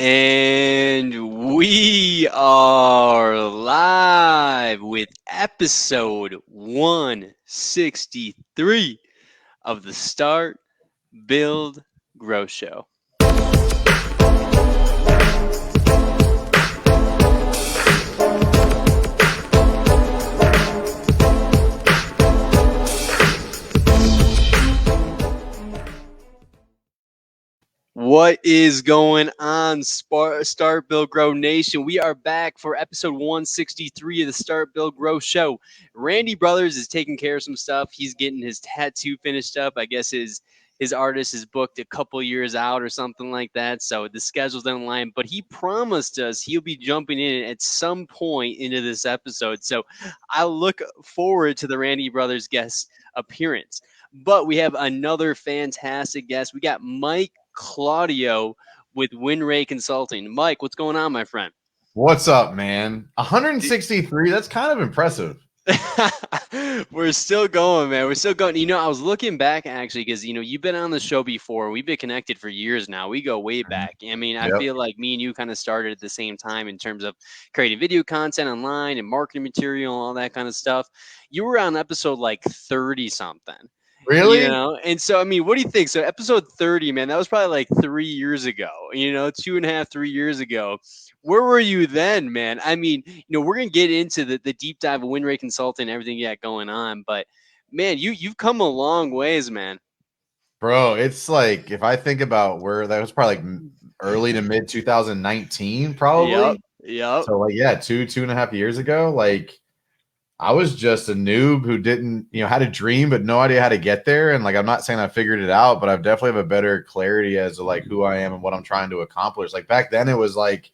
And we are live with episode 163 of the Start, Build, Grow Show. What is going on, Start, Build, Grow Nation? We are back for episode 163 of the Start, Build, Grow Show. Randy Brothers is taking care of some stuff. He's getting his tattoo finished up. I guess his artist is booked a couple years out or something like that. So the schedule's in line. But he promised us he'll be jumping in at some point into this episode. So I look forward to the Randy Brothers guest appearance. But we have another fantastic guest. We got Mike Claudio with WinRay Consulting. Mike, what's going on, my friend? What's up, man? 163, that's kind of impressive. We're still going, man. We're still going. You know, I was looking back actually because, you've been on the show before. We've been connected for years now. We go way back. I mean, I feel like me and you kind of started at the same time in terms of creating video content online and marketing material and all that kind of stuff. You were on episode like 30 something. Really? And so, I mean, what do you think? So episode 30, man, that was probably like 3 years ago, 2.5, 3 years ago. Where were you then, man? I mean, we're going to get into the deep dive of WinRay Consulting and everything you got going on. But, man, you've come a long ways, man. Bro, it's like, if I think about where that was probably like early to mid 2019, probably. Yep. So, like, yeah, 2.5 years ago, like, I was just a noob who didn't, had a dream, but no idea how to get there. And like, I'm not saying I figured it out, but I definitely have a better clarity as to like who I am and what I'm trying to accomplish. Like back then it was like,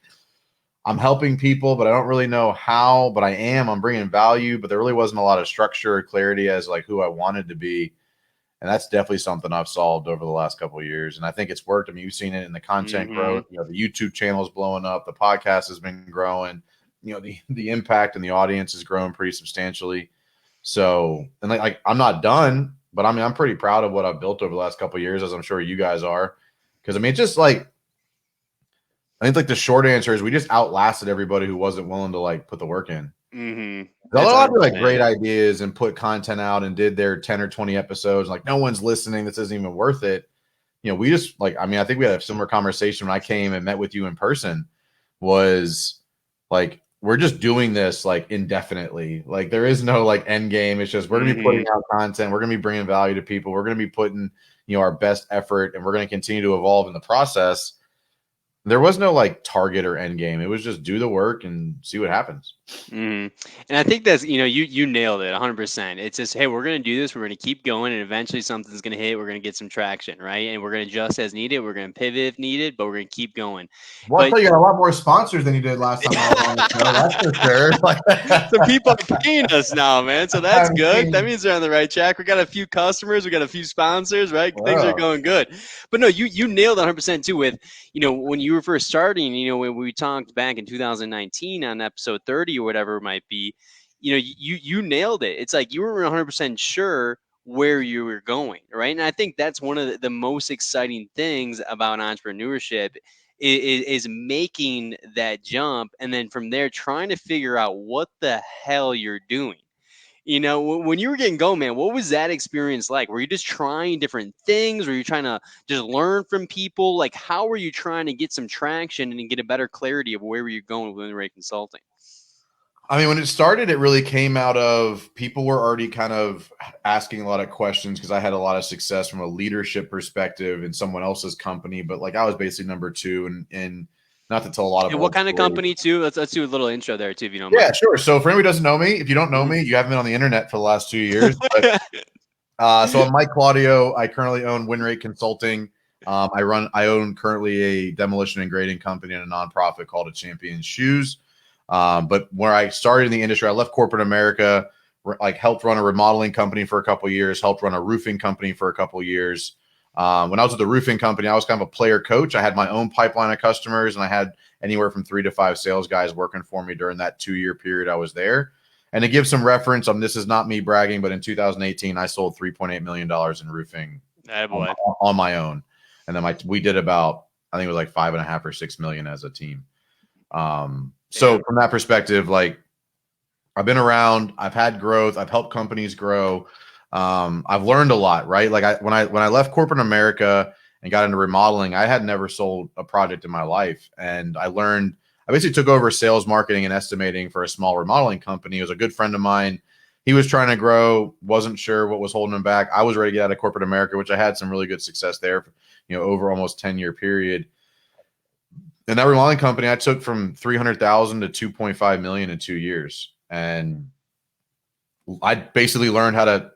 I'm helping people, but I don't really know how, but I'm bringing value, but there really wasn't a lot of structure or clarity as like who I wanted to be. And that's definitely something I've solved over the last couple of years. And I think it's worked. I mean, you've seen it in the content growth, the YouTube channel is blowing up. The podcast has been growing. The impact and the audience has grown pretty substantially. So, and like I'm not done, but I mean, I'm pretty proud of what I've built over the last couple of years, as I'm sure you guys are. Because I mean, it's just like, I think like the short answer is we just outlasted everybody who wasn't willing to like put the work in. A lot of like great ideas and put content out and did their 10 or 20 episodes. Like no one's listening. This isn't even worth it. We just like, I mean, I think we had a similar conversation when I came and met with you in person was like, we're just doing this like indefinitely. Like there is no like end game. It's just, we're going to be putting out content. We're going to be bringing value to people. We're going to be putting, our best effort and we're going to continue to evolve in the process. There was no like target or end game. It was just do the work and see what happens. And I think that's, you nailed it 100%. It's just, hey, we're going to do this. We're going to keep going. And eventually something's going to hit. We're going to get some traction. Right. And we're going to adjust as needed. We're going to pivot if needed, but we're going to keep going. Well, I thought you got a lot more sponsors than you did last time I was on the show. That's for sure. So people are paying us now, man. So that's good. That means they're on the right track. We got a few customers. We got a few sponsors, right? Wow. Things are going good. But no, you nailed 100% too with, when you were first starting, when we talked back in 2019 on episode 30 or whatever it might be, you nailed it. It's like you were 100% sure where you were going, right? And I think that's one of the most exciting things about entrepreneurship is making that jump, and then from there trying to figure out what the hell you're doing. When you were getting going, man, what was that experience like? Were you just trying different things? Were you trying to just learn from people? Like, how were you trying to get some traction and get a better clarity of where you're going with WinRay Consulting? I mean, when it started, it really came out of people were already kind of asking a lot of questions because I had a lot of success from a leadership perspective in someone else's company. But like I was basically number two and not to tell a lot of what kind of company too? Let's do a little intro there too, if you don't mind. Yeah, sure. So for anybody who doesn't know me, if you don't know me, you haven't been on the internet for the last 2 years. But, so I'm Mike Claudio. I currently own WinRay Consulting. I own currently a demolition and grading company and a nonprofit called A Champion Shoes. But where I started in the industry, I left corporate America, like helped run a remodeling company for a couple of years, helped run a roofing company for a couple of years. When I was with the roofing company, I was kind of a player coach. I had my own pipeline of customers and I had anywhere from 3 to 5 sales guys working for me during that 2-year period I was there. And to give some reference, this is not me bragging, but in 2018, I sold $3.8 million in roofing on my own. And then we did about, I think it was like 5.5 or 6 million as a team. So from that perspective, like I've been around, I've had growth, I've helped companies grow. I've learned a lot, right? Like when I left corporate America and got into remodeling, I had never sold a project in my life. And I basically took over sales, marketing, and estimating for a small remodeling company. It was a good friend of mine. He was trying to grow, wasn't sure what was holding him back. I was ready to get out of corporate America, which I had some really good success there, over almost 10-year period. And that remodeling company I took from 300,000 to 2.5 million in 2 years. And I basically learned how to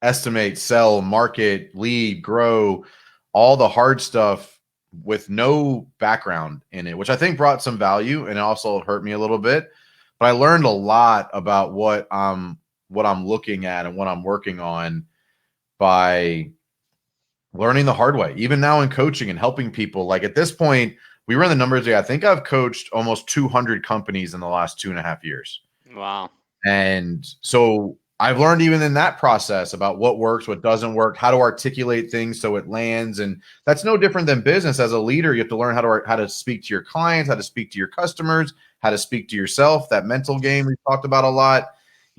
estimate, sell, market, lead, grow, all the hard stuff with no background in it, which I think brought some value and it also hurt me a little bit. But I learned a lot about what I'm looking at and what I'm working on by learning the hard way. Even now in coaching and helping people, like at this point, we run the numbers. I think I've coached almost 200 companies in the last 2.5 years. Wow. And so I've learned even in that process about what works, what doesn't work, how to articulate things so it lands. And that's no different than business. As a leader, you have to learn how to speak to your clients, how to speak to your customers, how to speak to yourself. That mental game we talked about a lot.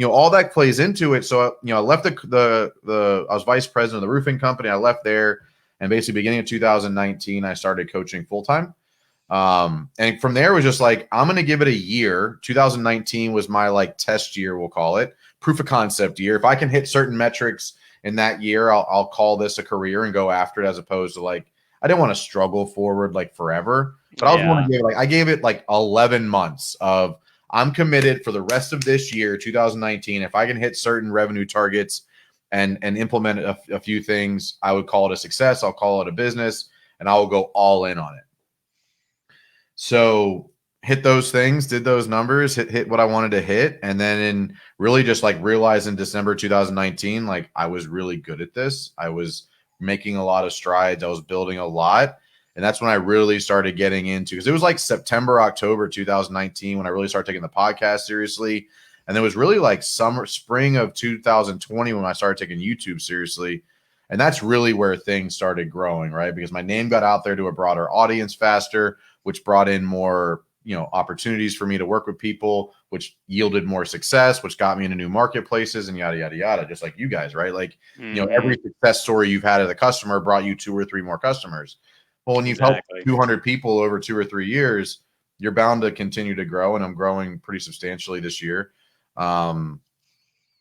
All that plays into it. So, I left I was vice president of the roofing company. I left there, and basically beginning of 2019, I started coaching full time. And from there it was just like, I'm going to give it a year. 2019 was my like test year, we'll call it proof of concept year. If I can hit certain metrics in that year, I'll call this a career and go after it, as opposed to like, I didn't want to struggle forward like forever, but I gave it like 11 months of I'm committed for the rest of this year, 2019. If I can hit certain revenue targets and implement a few things, I would call it a success. I'll call it a business, and I will go all in on it. So hit those things, did those numbers, hit what I wanted to hit. And then really just like realized in December 2019, like I was really good at this. I was making a lot of strides. I was building a lot. And that's when I really started getting into, because it was like September, October 2019 when I really started taking the podcast seriously. And it was really like spring of 2020 when I started taking YouTube seriously. And that's really where things started growing, right? Because my name got out there to a broader audience faster, which brought in more, opportunities for me to work with people, which yielded more success, which got me into new marketplaces and yada, yada, yada, just like you guys, right? Like, every success story you've had as a customer brought you 2 or 3 more customers. Well, when you've helped 200 people over 2 or 3 years, you're bound to continue to grow. And I'm growing pretty substantially this year. But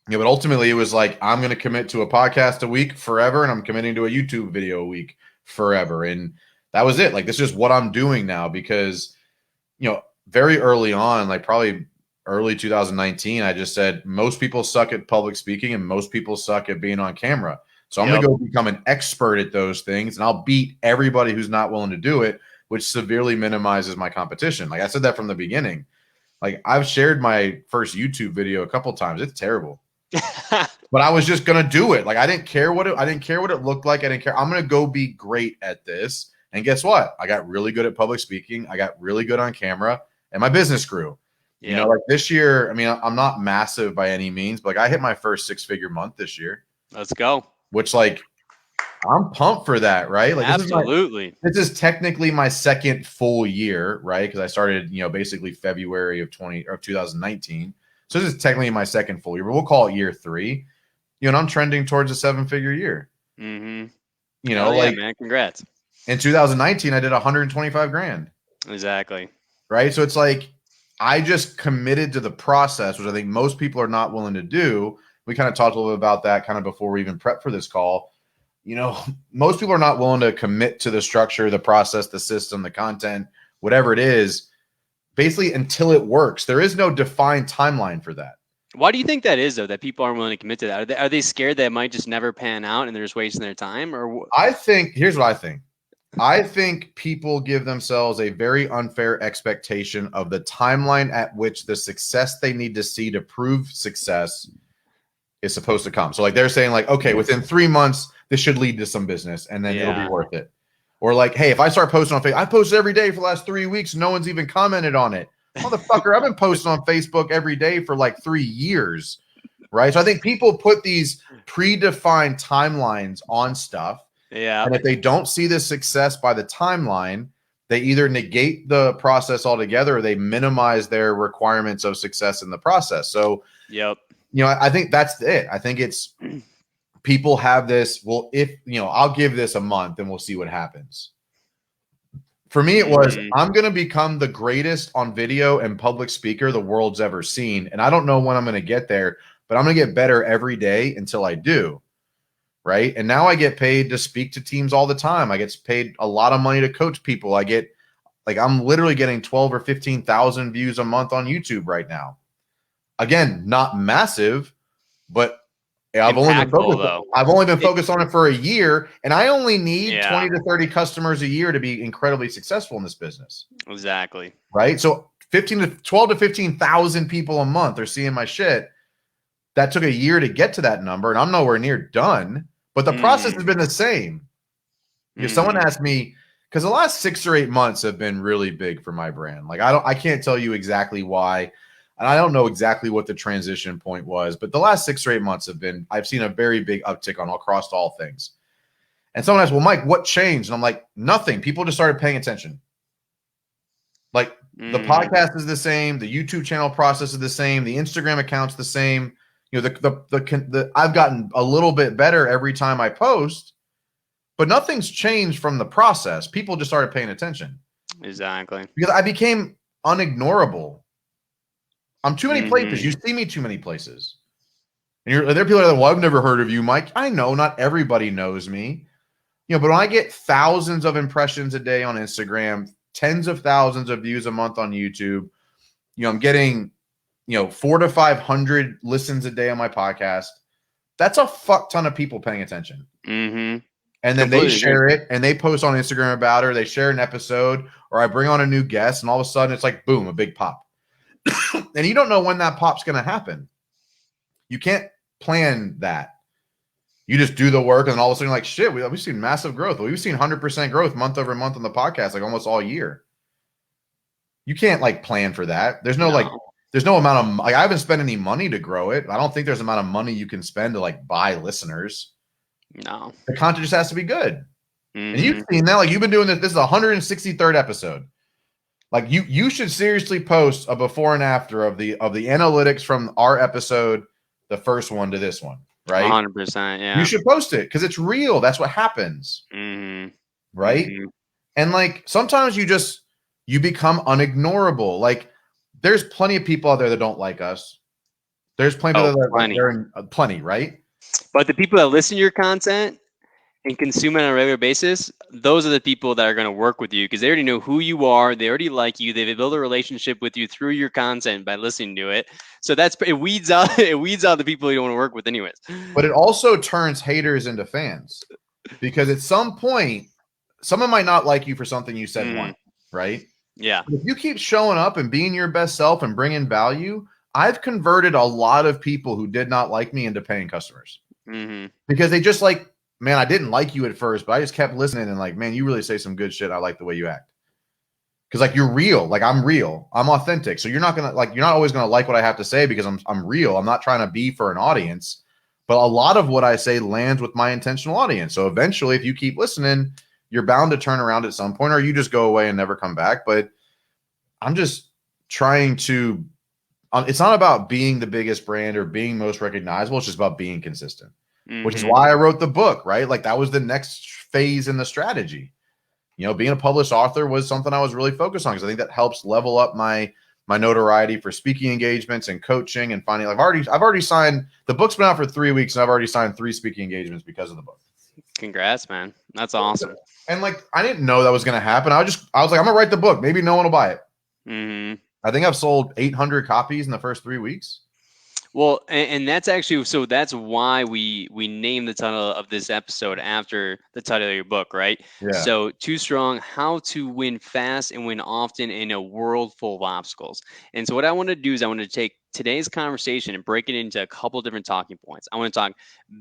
ultimately it was like, I'm going to commit to a podcast a week forever. And I'm committing to a YouTube video a week forever. And that was it. Like, this is just what I'm doing now, because, very early on, like probably early 2019, I just said, most people suck at public speaking and most people suck at being on camera. So I'm going to go become an expert at those things, and I'll beat everybody who's not willing to do it, which severely minimizes my competition. Like I said that from the beginning. Like I've shared my first YouTube video a couple times. It's terrible. But I was just going to do it. Like I didn't care what it looked like. I didn't care. I'm going to go be great at this. And guess what? I got really good at public speaking. I got really good on camera, and my business grew. Yeah. Like this year, I mean, I'm not massive by any means, but like I hit my first 6-figure month this year. Let's go. Which like, I'm pumped for that, right? Like absolutely. This is technically my second full year, right? Because I started, basically February of 2019. So this is technically my second full year, but we'll call it year 3. And I'm trending towards a 7-figure year. Mm-hmm. Man, congrats. In 2019, I did 125 grand. Exactly. Right. So it's like, I just committed to the process, which I think most people are not willing to do. We kind of talked a little bit about that kind of before we even prep for this call. Most people are not willing to commit to the structure, the process, the system, the content, whatever it is, basically until it works. There is no defined timeline for that. Why do you think that is, though, that people aren't willing to commit to that? Are they scared that it might just never pan out and they're just wasting their time? Or here's what I think. I think people give themselves a very unfair expectation of the timeline at which the success they need to see to prove success is supposed to come. So like they're saying like, okay, within 3 months, this should lead to some business and then it'll be worth it. Or like, hey, if I start posting on Facebook, I posted every day for the last 3 weeks. No one's even commented on it. Motherfucker, I've been posting on Facebook every day for like 3 years. Right. So I think people put these predefined timelines on stuff. Yeah. And if they don't see the success by the timeline, they either negate the process altogether or they minimize their requirements of success in the process. So, yep. I think that's it. I think it's people have this, well, if, I'll give this a month and we'll see what happens. For me, it was, I'm going to become the greatest on video and public speaker the world's ever seen. And I don't know when I'm going to get there, but I'm going to get better every day until I do. Right. And now I get paid to speak to teams all the time. I get paid a lot of money to coach people. I'm literally getting 12 or 15,000 views a month on YouTube right now. Again, not massive, but I've only been focused on it for a year, and I only need 20 to 30 customers a year to be incredibly successful in this business. Exactly. Right. So 12 to 15,000 people a month are seeing my shit. That took a year to get to that number, and I'm nowhere near done, but the process has been the same. If someone asked me, because the last 6 or 8 months have been really big for my brand. Like I can't tell you exactly why. And I don't know exactly what the transition point was, but the last 6 or 8 months I've seen a very big uptick across all things. And someone asked, well, Mike, what changed? And I'm like, nothing. People just started paying attention. Like the podcast is the same. The YouTube channel process is the same. The Instagram account's the same. I've gotten a little bit better every time I post, but nothing's changed from the process. People just started paying attention. Exactly. Because I became unignorable. I'm too many places. You see me too many places. And there are people that are like, well, I've never heard of you, Mike. I know not everybody knows me. But when I get thousands of impressions a day on Instagram, tens of thousands of views a month on YouTube, I'm getting, 400 to 500 listens a day on my podcast. That's a fuck ton of people paying attention. And then they share it and they post on Instagram about her. They share an episode, or I bring on a new guest, and all of a sudden it's like, boom, a big pop. And you don't know when that pop's going to happen. You can't plan that. You just do the work, and all of a sudden you're like, shit, we've seen massive growth. We've seen 100% growth month over month on the podcast, like almost all year. You can't plan for that. There's no there's no amount of, I haven't spent any money to grow it. I don't think there's an amount of money you can spend to buy listeners. No. The content just has to be good. And you've seen that, you've been doing this. This is the 163rd episode. You should seriously post a before and after of the analytics from our episode, the first one to this one, right? 100%, yeah. You should post it because it's real. That's what happens, right? And sometimes you become unignorable. There's plenty of people out there that don't like us. There's plenty of people that plenty, right? But the people that listen to your content and consume it on a regular basis, those are the people that are going to work with you because they already know who you are. They already like you. They've built a relationship with you through your content by listening to it. So it weeds out the people you don't want to work with anyways. But it also turns haters into fans because at some point, someone might not like you for something you said once, right? Yeah. But if you keep showing up and being your best self and bringing value, I've converted a lot of people who did not like me into paying customers because they just man, I didn't like you at first, but I just kept listening and man, you really say some good shit. I like the way you act. Because you're real. I'm real. I'm authentic. So you're not gonna you're not always gonna like what I have to say because I'm real. I'm not trying to be for an audience, but a lot of what I say lands with my intentional audience. So eventually, if you keep listening, you're bound to turn around at some point, or you just go away and never come back. But I'm just trying to. It's not about being the biggest brand or being most recognizable. It's just about being consistent. Which is why I wrote the book, right? That was the next phase in the strategy. Being a published author was something I was really focused on because I think that helps level up my notoriety for speaking engagements and coaching and finding. I've already signed. The book's been out for 3 weeks, and I've already signed 3 speaking engagements because of the book. Congrats, man! That's awesome. And I didn't know that was going to happen. I was like, I'm gonna write the book. Maybe no one will buy it. I think I've sold 800 copies in the first 3 weeks. Well, and that's actually, so that's why we named the title of this episode after the title of your book, right? Yeah. So Too Strong, How to Win Fast and Win Often in a World Full of Obstacles. And so what I want to do is I want to take today's conversation and break it into a couple different talking points. I want to talk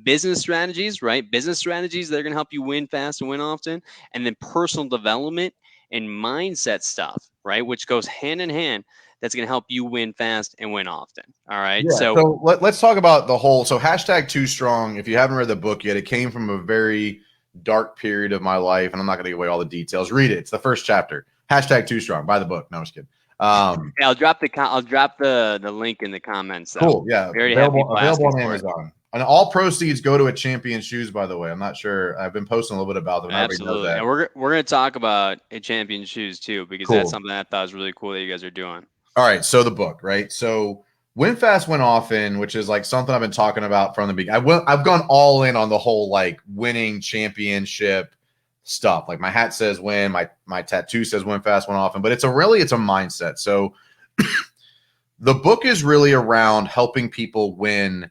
business strategies, right? Business strategies that are going to help you win fast and win often, and then personal development and mindset stuff, right? Which goes hand in hand. That's going to help you win fast and win often. All right. Yeah, so let's talk about the whole. So hashtag Too Strong. If you haven't read the book yet, it came from a very dark period of my life, and I'm not going to give away all the details. Read it. It's the first chapter. Hashtag Too Strong. Buy the book. No, I'm just kidding. Yeah, I'll drop the link in the comments. So cool. Yeah. We already have people available on asking for Amazon. And all proceeds go to a Champion Shoes, by the way. I'm not sure. I've been posting a little bit about them. Absolutely. And we're going to talk about a Champion Shoes too, because that's something I thought was really cool that you guys are doing. All right. So the book, right? So Win Fast, Win Often, which is like something I've been talking about from the beginning. I've gone all in on the whole like winning championship stuff. Like my hat says win, my tattoo says Win Fast, Win Often, but it's a mindset. So the book is really around helping people win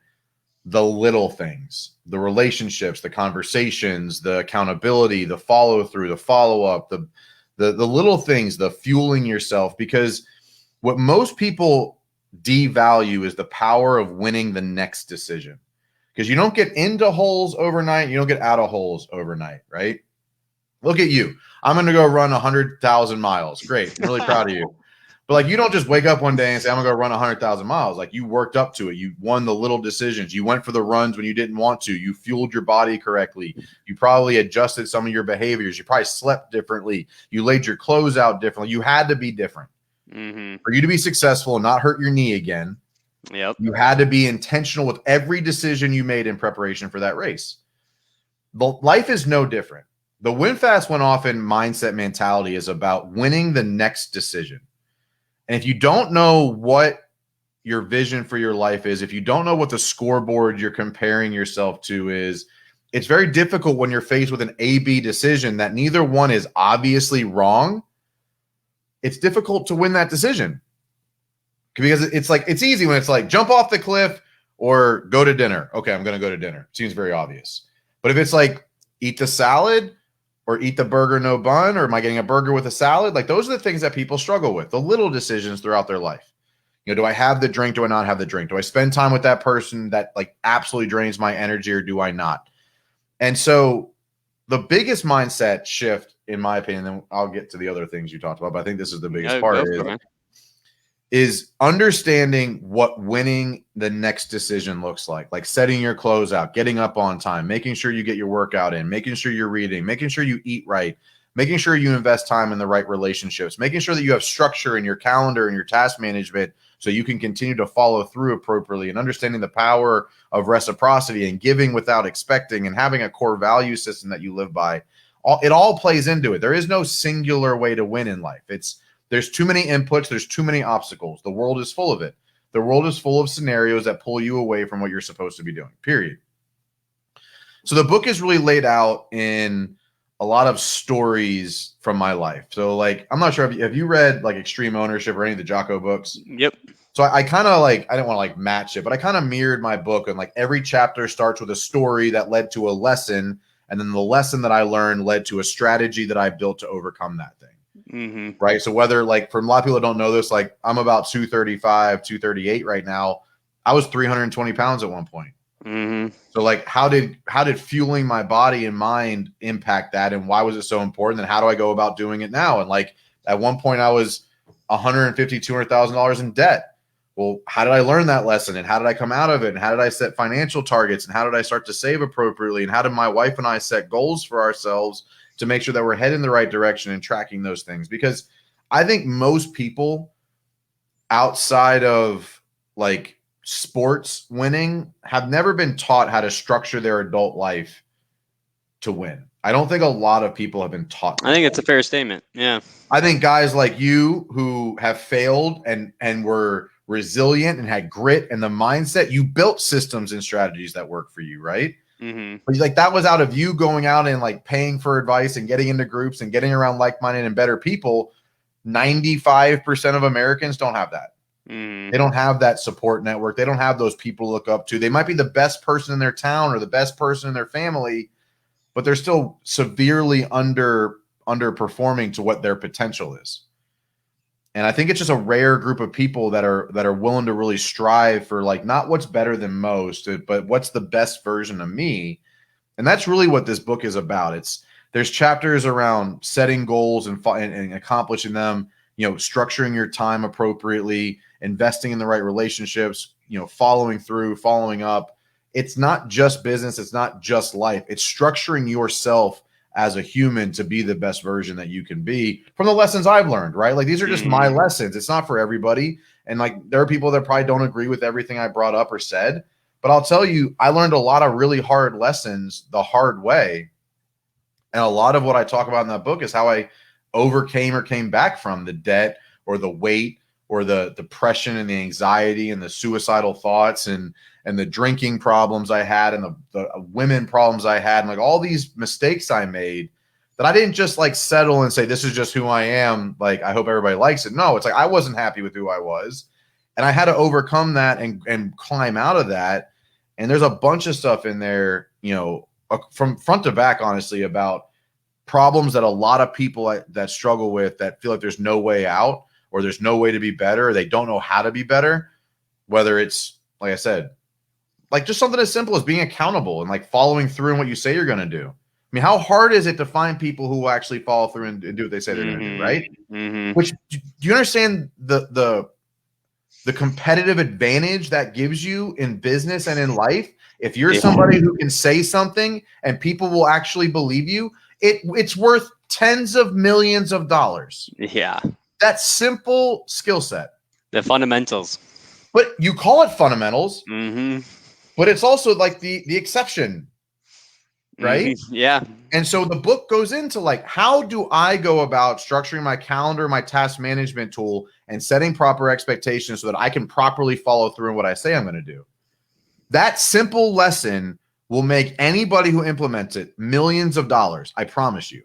the little things, the relationships, the conversations, the accountability, the follow through, the follow up, the little things, the fueling yourself, because what most people devalue is the power of winning the next decision, because you don't get into holes overnight. You don't get out of holes overnight, right? Look at you. I'm going to go run 100,000 miles. Great. I'm really proud of you. But like, you don't just wake up one day and say, I'm going to go run 100,000 miles. Like, you worked up to it. You won the little decisions. You went for the runs when you didn't want to. You fueled your body correctly. You probably adjusted some of your behaviors. You probably slept differently. You laid your clothes out differently. You had to be different. For you to be successful and not hurt your knee again. Yep. You had to be intentional with every decision you made in preparation for that race. But life is no different. The Win Fast, Win Often mindset mentality is about winning the next decision. And if you don't know what your vision for your life is, if you don't know what the scoreboard you're comparing yourself to is, it's very difficult when you're faced with an A-B decision that neither one is obviously wrong. It's difficult to win that decision, because it's like, it's easy when it's like jump off the cliff or go to dinner. Okay, I'm going to go to dinner. Seems very obvious. But if it's like eat the salad or eat the burger, no bun, or am I getting a burger with a salad? Like, those are the things that people struggle with, the little decisions throughout their life. You know, do I have the drink? Do I not have the drink? Do I spend time with that person that like absolutely drains my energy, or do I not? And so the biggest mindset shift, in my opinion, then I'll get to the other things you talked about, but I think this is the biggest part, is understanding what winning the next decision looks like setting your clothes out, getting up on time, making sure you get your workout in, making sure you're reading, making sure you eat right, making sure you invest time in the right relationships, making sure that you have structure in your calendar and your task management so you can continue to follow through appropriately, and understanding the power of reciprocity and giving without expecting, and having a core value system that you live by. It all plays into it. There is no singular way to win in life. There's too many inputs. There's too many obstacles. The world is full of it. The world is full of scenarios that pull you away from what you're supposed to be doing, period. So the book is really laid out in a lot of stories from my life. So like, I'm not sure, have you read like Extreme Ownership or any of the Jocko books? Yep. So I kind of like, I didn't want to like match it, but I kind of mirrored my book, and like every chapter starts with a story that led to a lesson. And then the lesson that I learned led to a strategy that I built to overcome that thing. Right. So whether like, for a lot of people that don't know this, like I'm about 235, 238 right now. I was 320 pounds at one point. So like, how did fueling my body and mind impact that? And why was it so important? And how do I go about doing it now? And like, at one point I was $150,000, $200,000 in debt. Well, how did I learn that lesson? And how did I come out of it? And how did I set financial targets? And how did I start to save appropriately? And how did my wife and I set goals for ourselves to make sure that we're heading in the right direction and tracking those things? Because I think most people outside of like sports winning have never been taught how to structure their adult life to win. I don't think a lot of people have been taught. I think it's a fair statement. Yeah. I think guys like you who have failed and were resilient and had grit and the mindset, you built systems and strategies that work for you, right? But like, that was out of you going out and like paying for advice and getting into groups and getting around like-minded and better people. 95% of Americans don't have that. They don't have that support network. They don't have those people to look up to. They might be the best person in their town or the best person in their family, but they're still severely underperforming to what their potential is. And I think it's just a rare group of people that are willing to really strive for like not what's better than most, but what's the best version of me. And that's really what this book is about. There's chapters around setting goals and accomplishing them, structuring your time appropriately, investing in the right relationships, following through, following up. It's not just business. It's not just life. It's structuring yourself as a human to be the best version that you can be from the lessons I've learned, right? Like these are just my lessons. It's not for everybody. And like there are people that probably don't agree with everything I brought up or said, but I'll tell you, I learned a lot of really hard lessons the hard way. And a lot of what I talk about in that book is how I overcame or came back from the debt or the weight or the depression and the anxiety and the suicidal thoughts and the drinking problems I had and the women problems I had and like all these mistakes I made that I didn't just like settle and say, this is just who I am. Like, I hope everybody likes it. No, it's like I wasn't happy with who I was. And I had to overcome that and climb out of that. And there's a bunch of stuff in there, you know, from front to back, honestly, about problems that a lot of people that struggle with that feel like there's no way out or there's no way to be better, or they don't know how to be better, whether it's, like I said, like just something as simple as being accountable and like following through on what you say you're going to do. I mean, how hard is it to find people who will actually follow through and do what they say they're going to do, right? Which, do you understand the competitive advantage that gives you in business and in life? If you're somebody who can say something and people will actually believe you, it's worth tens of millions of dollars. Yeah. That simple skill set. The fundamentals. But you call it fundamentals, but it's also like the exception, right? Yeah. And so the book goes into like, how do I go about structuring my calendar, my task management tool, and setting proper expectations so that I can properly follow through on what I say I'm going to do? That simple lesson will make anybody who implements it millions of dollars. I promise you.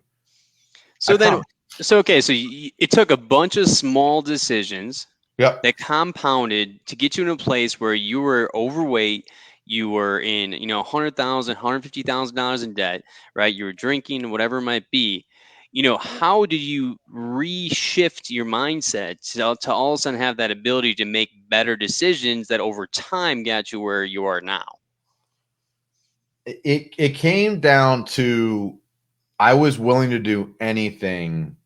So it took a bunch of small decisions that compounded to get you in a place where you were overweight, you were in, $100,000, $150,000 in debt, right? You were drinking, whatever it might be. How did you reshift your mindset to all of a sudden have that ability to make better decisions that over time got you where you are now? It came down to I was willing to do anything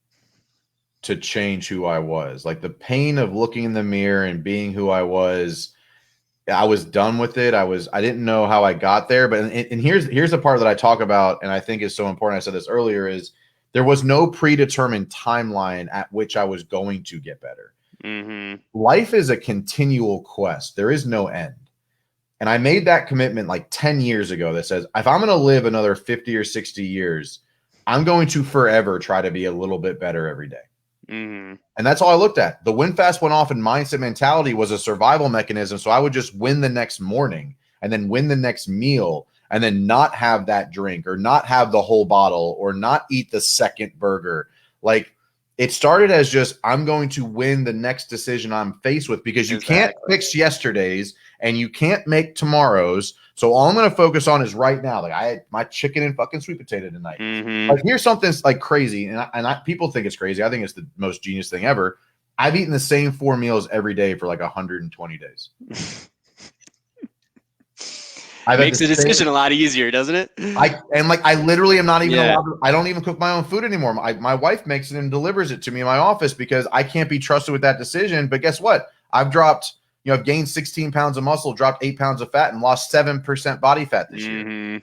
to change who I was. Like the pain of looking in the mirror and being who I was done with it. I didn't know how I got there, but and here's the part that I talk about, and I think is so important. I said this earlier, is there was no predetermined timeline at which I was going to get better. Life is a continual quest. There is no end. And I made that commitment like 10 years ago that says, if I'm going to live another 50 or 60 years, I'm going to forever try to be a little bit better every day. And that's all I looked at. The win fast, win often mindset mentality was a survival mechanism. So I would just win the next morning and then win the next meal and then not have that drink or not have the whole bottle or not eat the second burger. Like it started as just, I'm going to win the next decision I'm faced with, because you can't fix yesterday's and you can't make tomorrow's. So all I'm going to focus on is right now. Like I had my chicken and fucking sweet potato tonight. Like here's something like crazy. And people think it's crazy. I think it's the most genius thing ever. I've eaten the same 4 meals every day for like 120 days. Makes the decision a lot easier, doesn't it? I literally am not even allowed to, I don't even cook my own food anymore. My wife makes it and delivers it to me in my office because I can't be trusted with that decision. But guess what? I've gained 16 pounds of muscle, dropped 8 pounds of fat, and lost 7% body fat this year.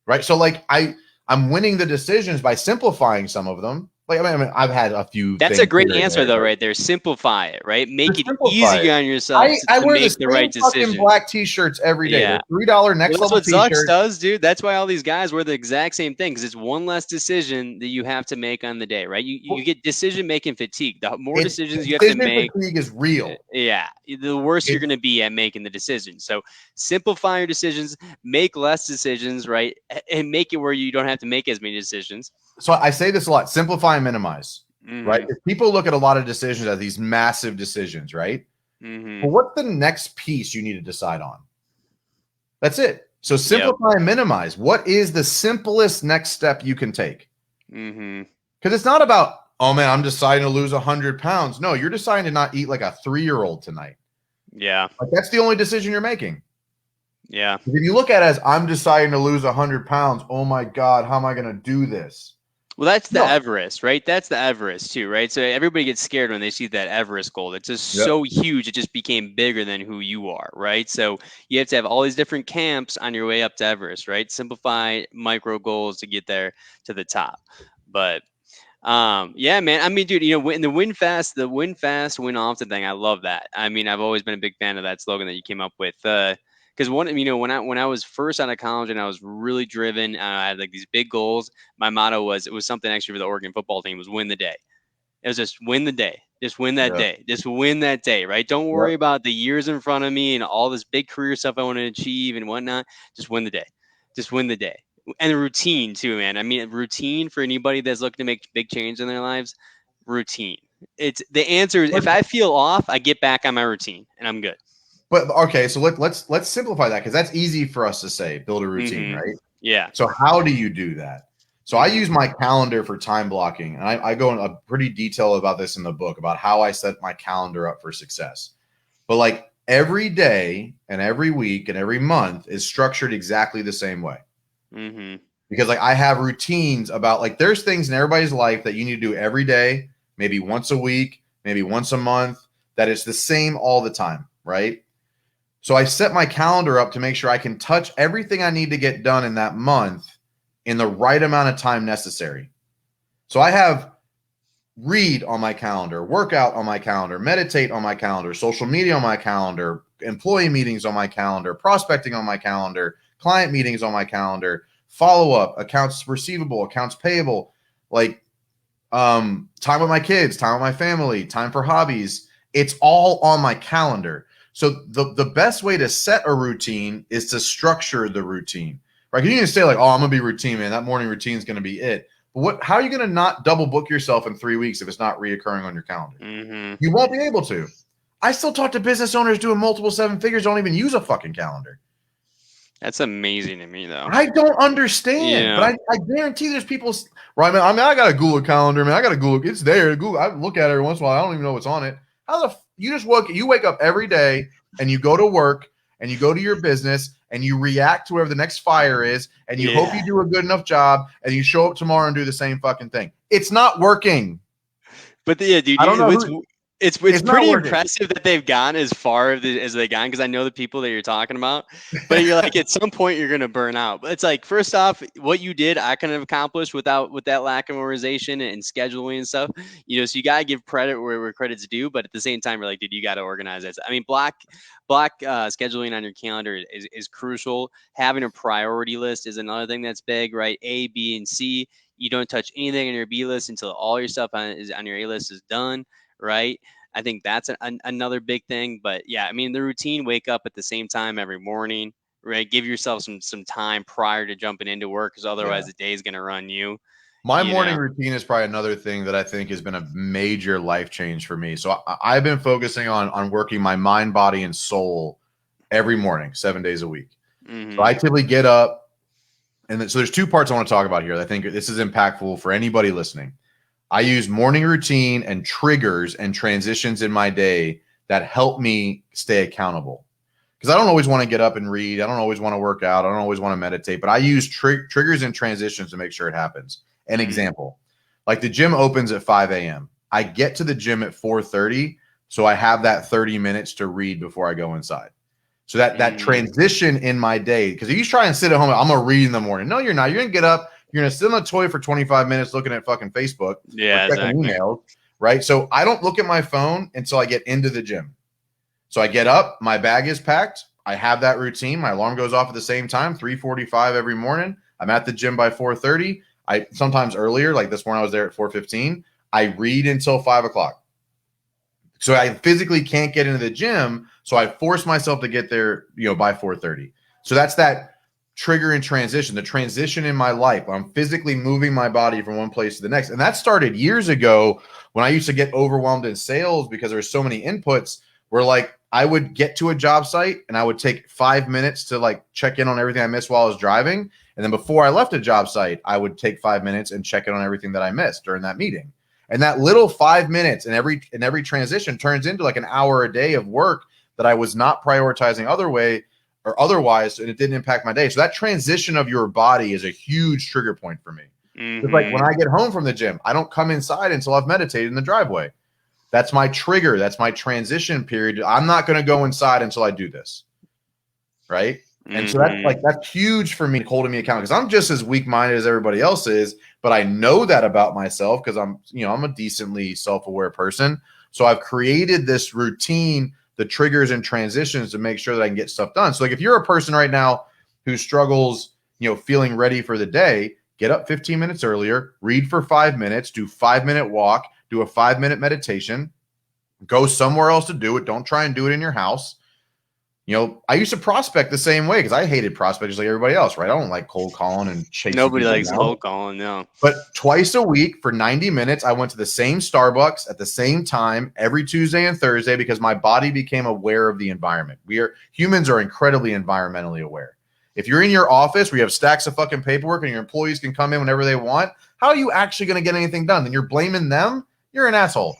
Right. So like I'm winning the decisions by simplifying some of them. Like, I mean, I've had a few. That's a great answer, though, right there. Simplify it, right? Make it easy on yourself I to wear make the right decision. Black t-shirts every day. Yeah. $3 next level t-shirts. That's what Zucks does, dude. That's why all these guys wear the exact same thing, because it's one less decision that you have to make on the day, right? You get decision-making fatigue. The more decisions you have to make. Fatigue is real. Yeah. The worse you're going to be at making the decision. So simplify your decisions, make less decisions, right? And make it where you don't have to make as many decisions. So I say this a lot: simplify and minimize, right? If people look at a lot of decisions as these massive decisions, right? But what's the next piece you need to decide on? That's it. So simplify and minimize. What is the simplest next step you can take? Because it's not about, oh man, I'm deciding to lose 100 pounds. No, you're deciding to not eat like a 3-year-old tonight. Yeah. Like that's the only decision you're making. Yeah. If you look at it as I'm deciding to lose 100 pounds, oh my God, how am I going to do this? Well, that's the No. Everest, right? That's the Everest too, right? So everybody gets scared when they see that Everest goal. It's just Yep. so huge, it just became bigger than who you are, right? So you have to have all these different camps on your way up to Everest, right? Simplify micro goals to get there to the top. But yeah, man. I mean, dude, when the win fast, win often thing, I love that. I mean, I've always been a big fan of that slogan that you came up with. Because when I was first out of college and I was really driven, I had like these big goals. My motto was, it was something actually for the Oregon football team, was win the day. It was just win the day. Just win that Yeah. day. Just win that day, right? Don't worry about the years in front of me and all this big career stuff I want to achieve and whatnot. Just win the day. Just win the day. And the routine too, man. I mean, routine for anybody that's looking to make big change in their lives, routine. It's the answer is, if I feel off, I get back on my routine and I'm good. But okay, so let's simplify that, because that's easy for us to say, build a routine, right? Yeah. So how do you do that? So I use my calendar for time blocking, and I go in a pretty detail about this in the book, about how I set my calendar up for success. But like every day and every week and every month is structured exactly the same way. Because like I have routines about, like, there's things in everybody's life that you need to do every day, maybe once a week, maybe once a month, that is the same all the time, right? So I set my calendar up to make sure I can touch everything I need to get done in that month in the right amount of time necessary. So I have read on my calendar, workout on my calendar, meditate on my calendar, social media on my calendar, employee meetings on my calendar, prospecting on my calendar, client meetings on my calendar, follow-up, accounts receivable, accounts payable, like time with my kids, time with my family, time for hobbies. It's all on my calendar. So the best way to set a routine is to structure the routine, right? You can say like, oh, I'm going to be routine, man. That morning routine is going to be it. But how are you going to not double book yourself in 3 weeks if it's not reoccurring on your calendar? You won't be able to. I still talk to business owners doing multiple 7 figures, don't even use a fucking calendar. That's amazing to me, though. I don't understand, but I guarantee there's people, right? I mean, I got a Google calendar, man. I got a Google. It's there. Google. I look at it every once in a while. I don't even know what's on it. How the you wake up every day and you go to work and you go to your business and you react to wherever the next fire is, and you hope you do a good enough job, and you show up tomorrow and do the same fucking thing. It's not working. But yeah, dude, I don't know it's pretty impressive that they've gone as far as they've gone, because I know the people that you're talking about. But you're like, at some point you're gonna burn out. But it's like, first off, what you did, I couldn't have accomplished with that lack of organization and scheduling and stuff. So you gotta give credit where credit's due. But at the same time, you're like, dude, you gotta organize it. I mean, block scheduling on your calendar is crucial. Having a priority list is another thing that's big, right? A, B, and C. You don't touch anything on your B list until all your stuff on your A list is done, right? I think that's another big thing. But yeah, I mean, the routine, wake up at the same time every morning, right? Give yourself some time prior to jumping into work, because otherwise the day is going to run you. My morning routine is probably another thing that I think has been a major life change for me. So I've been focusing on working my mind, body, and soul every morning, 7 days a week. So I typically get up. And so there's 2 parts I want to talk about here. I think this is impactful for anybody listening. I use morning routine and triggers and transitions in my day that help me stay accountable. Because I don't always want to get up and read. I don't always want to work out. I don't always want to meditate. But I use triggers and transitions to make sure it happens. An example, like the gym opens at 5 a.m. I get to the gym at 4:30, so I have that 30 minutes to read before I go inside. So that transition in my day, because if you try and sit at home, I'm going to read in the morning. No, you're not. You're going to get up. You're going to sit on the toilet for 25 minutes looking at fucking Facebook. Yeah, exactly. Emails, right? So I don't look at my phone until I get into the gym. So I get up. My bag is packed. I have that routine. My alarm goes off at the same time, 3:45 every morning. I'm at the gym by 4:30. I sometimes earlier, like this morning I was there at 4:15. I read until 5 o'clock. So I physically can't get into the gym. So I force myself to get there, by 4:30. So that's that trigger and transition, the transition in my life. I'm physically moving my body from one place to the next. And that started years ago when I used to get overwhelmed in sales because there were so many inputs, where like I would get to a job site and I would take 5 minutes to like check in on everything I missed while I was driving. And then before I left a job site, I would take 5 minutes and check in on everything that I missed during that meeting. And that little 5 minutes in every transition turns into like an hour a day of work that I was not prioritizing otherwise, and it didn't impact my day. So that transition of your body is a huge trigger point for me. It's like when I get home from the gym, I don't come inside until I've meditated in the driveway. That's my trigger. That's my transition period. I'm not going to go inside until I do this. Right. And so that's huge for me, holding me accountable, because I'm just as weak-minded as everybody else is, but I know that about myself because I'm a decently self-aware person. So I've created this routine, the triggers and transitions to make sure that I can get stuff done. So like if you're a person right now who struggles, feeling ready for the day, get up 15 minutes earlier, read for 5 minutes, do 5-minute walk, do a 5-minute meditation, go somewhere else to do it. Don't try and do it in your house. I used to prospect the same way because I hated prospecting just like everybody else, right? I don't like cold calling and chasing. Nobody likes cold calling, no. But twice a week for 90 minutes, I went to the same Starbucks at the same time every Tuesday and Thursday because my body became aware of the environment. Humans are incredibly environmentally aware. If you're in your office where you have stacks of fucking paperwork and your employees can come in whenever they want, how are you actually going to get anything done? Then you're blaming them? You're an asshole.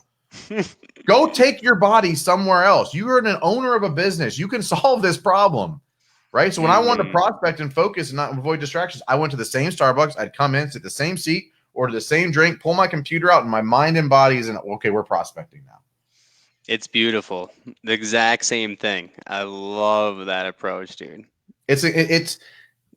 Go take your body somewhere else. You are an owner of a business. You can solve this problem, right? So when I wanted to prospect and focus and not avoid distractions, I went to the same Starbucks. I'd come in, sit the same seat, order the same drink, pull my computer out, and my mind and body is in, okay, we're prospecting now. It's beautiful. The exact same thing. I love that approach, dude. It's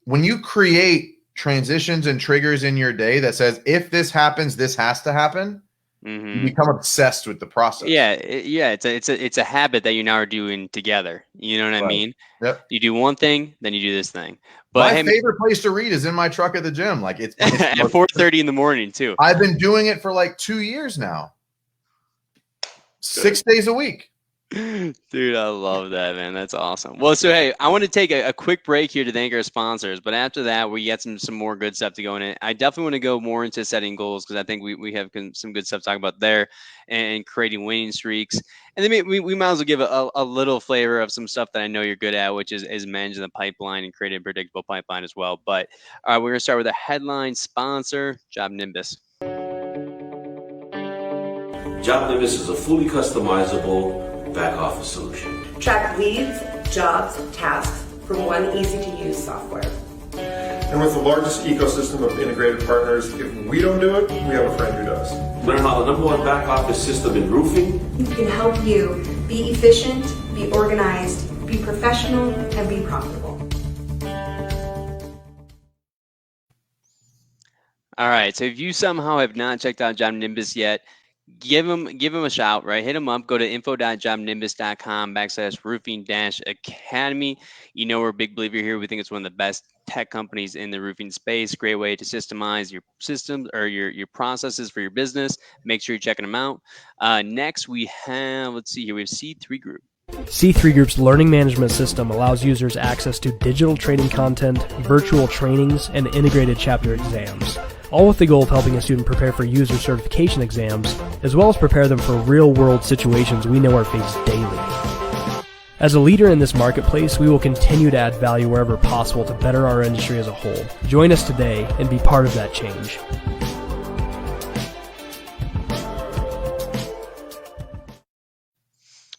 when you create transitions and triggers in your day that says, if this happens, this has to happen. You become obsessed with the process. It's a habit that you now are doing together. You know what I mean? Yep. You do one thing, then you do this thing. But my favorite place to read is in my truck at the gym. Like it's at 4:30 in the morning too. I've been doing it for like 2 years now. 6 days a week. Dude, I love that, man. That's awesome. Well, so hey, I want to take a quick break here to thank our sponsors, but after that, we get some more good stuff to go in. I definitely want to go more into setting goals because I think we have some good stuff to talk about there and creating winning streaks. And then we might as well give a little flavor of some stuff that I know you're good at, which is managing the pipeline and creating a predictable pipeline as well. But we're going to start with a headline sponsor, Job Nimbus. Job Nimbus is a fully customizable back office solution. Track leads, jobs, tasks from one easy-to-use software. And with the largest ecosystem of integrated partners, if we don't do it, we have a friend who does. Learn how the #1 back office system in roofing can help you be efficient, be organized, be professional, and be profitable. All right, so if you somehow have not checked out Job Nimbus yet, give them a shout, right? Hit them up. Go to info.jobnimbus.com/roofing-academy. You know, we're a big believer here. We think it's one of the best tech companies in the roofing space. Great way to systemize your systems or your processes for your business. Make sure you're checking them out. Next, we have, we have C3 Group. C3 Group's learning management system allows users access to digital training content, virtual trainings, and integrated chapter exams, all with the goal of helping a student prepare for user certification exams, as well as prepare them for real-world situations we know are faced daily. As a leader in this marketplace, we will continue to add value wherever possible to better our industry as a whole. Join us today and be part of that change.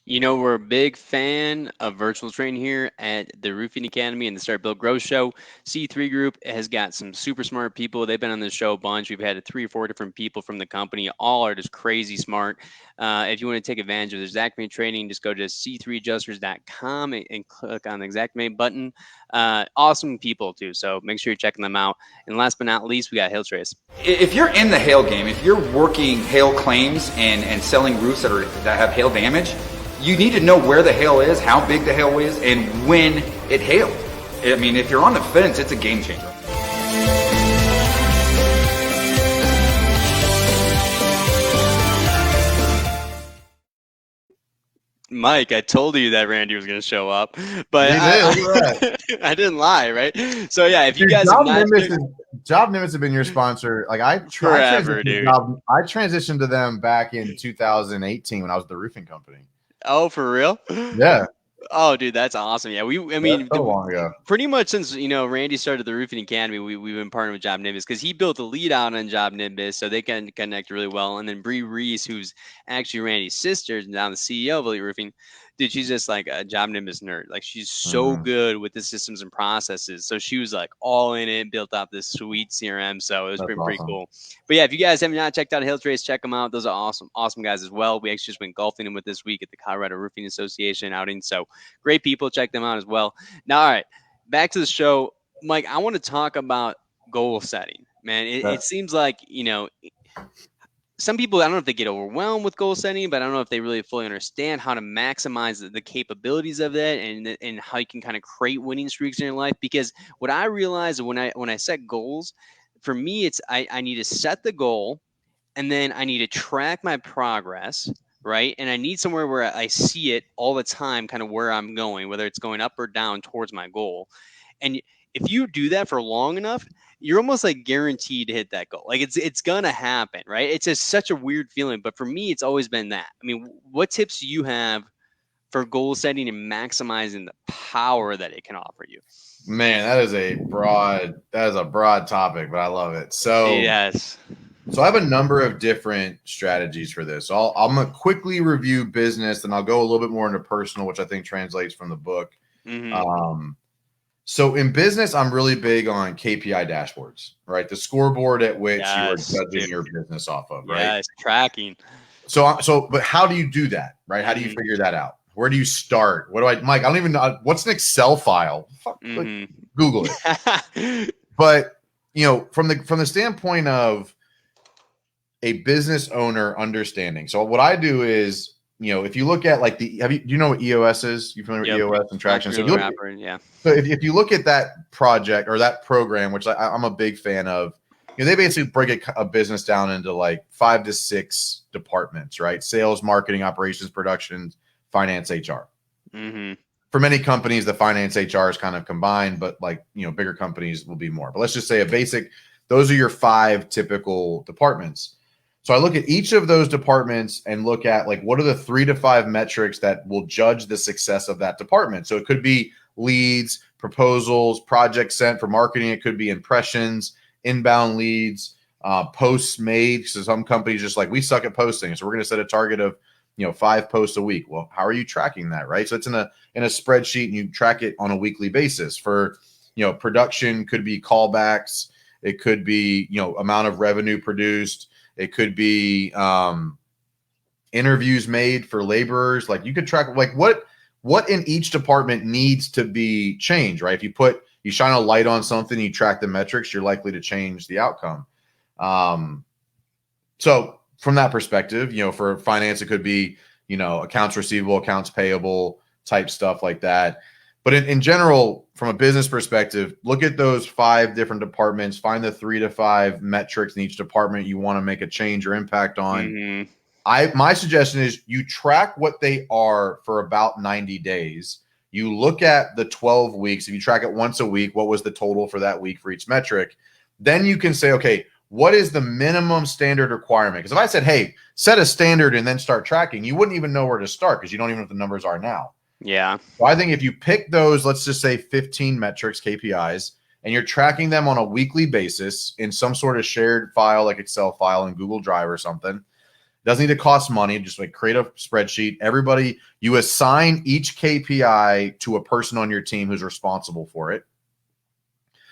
You know, we're a big fan of virtual training here at the Roofing Academy and the Start Build Grow Show. C3 Group has got some super smart people. They've been on the show a bunch. We've had 3 or 4 different people from the company. All are just crazy smart. If you want to take advantage of the Xactimate training, just go to c3adjusters.com and click on the Xactimate button. Awesome people too, so make sure you're checking them out. And last but not least, we got Hail Trace. If you're in the hail game, if you're working hail claims and selling roofs that have hail damage, you need to know where the hail is, how big the hail is, and when it hailed. I mean, if you're on the fence, it's a game changer. Mike, I told you that Randy was going to show up, but I didn't lie, right? So yeah, if you guys Job Nimbus have been your sponsor. Like I transitioned to them back in 2018 when I was at the roofing company. Oh, for real? Yeah. Oh, dude, that's awesome. Yeah, so long ago. Pretty much since Randy started the Roofing Academy, we've been partnering with Job Nimbus because he built the lead out on Job Nimbus, so they can connect really well. And then Bree Reese, who's actually Randy's sister, now the CEO of Elite Roofing, dude, she's just like a job nimbus nerd. Like she's so good with the systems and processes. So she was like all in it, built out this sweet CRM. So it was pretty cool. But yeah, if you guys have not checked out Hail Trace, check them out. Those are awesome guys as well. We actually just went golfing them with this week at the Colorado Roofing Association outing. So great people. Check them out as well. Now, all right, back to the show. Mike, I want to talk about goal setting, man. It seems like, some people, I don't know if they get overwhelmed with goal setting, but I don't know if they really fully understand how to maximize the capabilities of that and how you can kind of create winning streaks in your life. Because what I realize when I set goals, for me, it's I need to set the goal, and then I need to track my progress, right? And I need somewhere where I see it all the time, kind of where I'm going, whether it's going up or down towards my goal. And if you do that for long enough, you're almost like guaranteed to hit that goal. Like it's gonna happen, right? It's just such a weird feeling. But for me, it's always been that. I mean, what tips do you have for goal setting and maximizing the power that it can offer you? Man, that is a broad topic, but I love it. So yes. So I have a number of different strategies for this. So I'm gonna quickly review business, and I'll go a little bit more into personal, which I think translates from the book. So in business, I'm really big on KPI dashboards, right? The scoreboard at which you are judging your business off of, right? Yes, tracking. But how do you do that, right? How do you figure that out? Where do you start? Mike, I don't even know. What's an Excel file? Like, Google it. But, from the standpoint of a business owner understanding. So what I do is, if you look at do you know what EOS is? You familiar with EOS and traction? So if you look at that project or that program, which I'm a big fan of, they basically break a business down into like 5 to 6 departments, right? Sales, marketing, operations, production, finance, HR. For many companies, the finance, HR is kind of combined, but bigger companies will be more. But let's just say those are your 5 typical departments. So I look at each of those departments and look at what are the 3 to 5 metrics that will judge the success of that department. So it could be leads, proposals, projects sent for marketing. It could be impressions, inbound leads, posts made. So some companies just we suck at posting. So we're going to set a target of 5 posts a week. Well, how are you tracking that, right? So it's in a spreadsheet, and you track it on a weekly basis. For production, could be callbacks. It could be amount of revenue produced. It could be interviews made for laborers. You could track what in each department needs to be changed, right? If you shine a light on something, you track the metrics, you're likely to change the outcome. So from that perspective, for finance, it could be, accounts receivable, accounts payable type stuff like that. But in general, from a business perspective, look at those 5 different departments, find the 3 to 5 metrics in each department you want to make a change or impact on. My suggestion is you track what they are for about 90 days. You look at the 12 weeks. If you track it once a week, what was the total for that week for each metric? Then you can say, okay, what is the minimum standard requirement? Because if I said, hey, set a standard and then start tracking, you wouldn't even know where to start because you don't even know what the numbers are now. Yeah. So I think if you pick those, let's just say 15 metrics, KPIs, and you're tracking them on a weekly basis in some sort of shared file, like Excel file in Google Drive or something, doesn't need to cost money. Just create a spreadsheet. You assign each KPI to a person on your team who's responsible for it.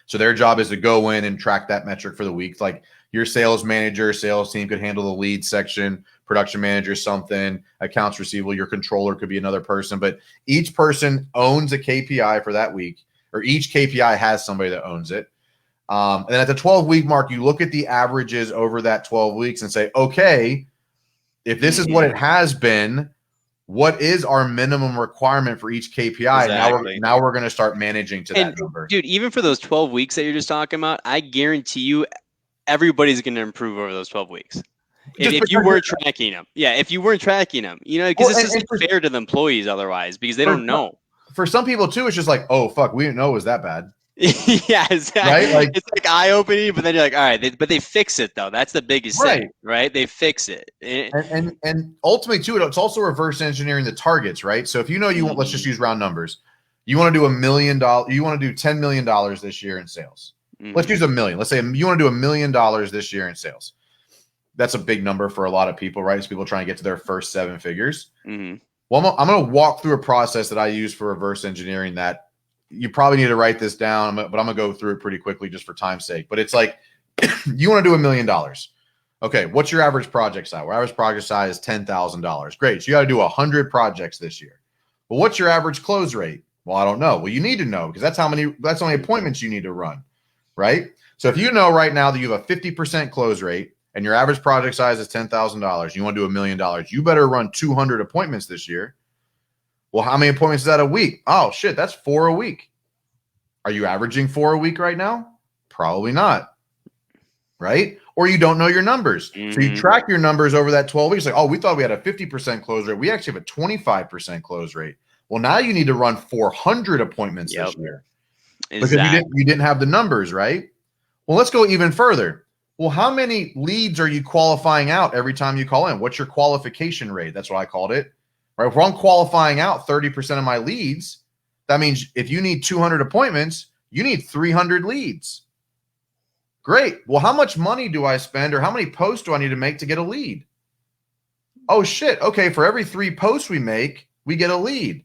So their job is to go in and track that metric for the week. Like your sales manager, sales team could handle the lead section, production manager, something, accounts receivable, your controller could be another person, but each person owns a KPI for that week, or each KPI has somebody that owns it. And then at the 12-week mark, you look at the averages over that 12 weeks and say, okay, if this is what it has been, what is our minimum requirement for each KPI? Exactly. Now we're going to start managing to that number. Dude, even for those 12 weeks that you're just talking about, I guarantee you everybody's going to improve over those 12 weeks. If you weren't tracking them. Yeah, if you weren't tracking them. Because it's just fair to the employees otherwise because they don't know. For some people, too, it's just oh, fuck, we didn't know it was that bad. Yeah, exactly. Right? It's eye-opening, but then you're like, all right, but they fix it, though. That's the biggest thing, right? They fix it. And ultimately, too, it's also reverse engineering the targets, right? So if you want, let's just use round numbers. You want to do $1 million. You want to do $10 million this year in sales. Let's use $1 million. Let's say you want to do $1 million this year in sales. That's a big number for a lot of people, right? So people trying to get to their first 7 figures. Well, I'm going to walk through a process that I use for reverse engineering that you probably need to write this down, but I'm going to go through it pretty quickly just for time's sake. But it's like, you want to do $1 million. Okay, what's your average project size? Our average project size is $10,000. Great. So you got to do 100 projects this year. Well, what's your average close rate? Well, I don't know. Well, you need to know because that's how many appointments you need to run, right? So if you know right now that you have a 50% close rate and your average project size is $10,000, you want to do $1 million, you better run 200 appointments this year. Well, how many appointments is that a week? Oh, shit, that's 4 a week. Are you averaging 4 a week right now? Probably not, right? Or you don't know your numbers. Mm-hmm. So you track your numbers over that 12 weeks. Like, oh, we thought we had a 50% close rate. We actually have a 25% close rate. Well, now you need to run 400 appointments this year because you didn't have the numbers, right? Well, let's go even further. Well, how many leads are you qualifying out every time you call in? What's your qualification rate? That's what I called it. Right? If I'm qualifying out 30% of my leads, that means if you need 200 appointments, you need 300 leads. Great. Well, how much money do I spend or how many posts do I need to make to get a lead? Oh, shit. Okay, for every 3 posts we make, we get a lead.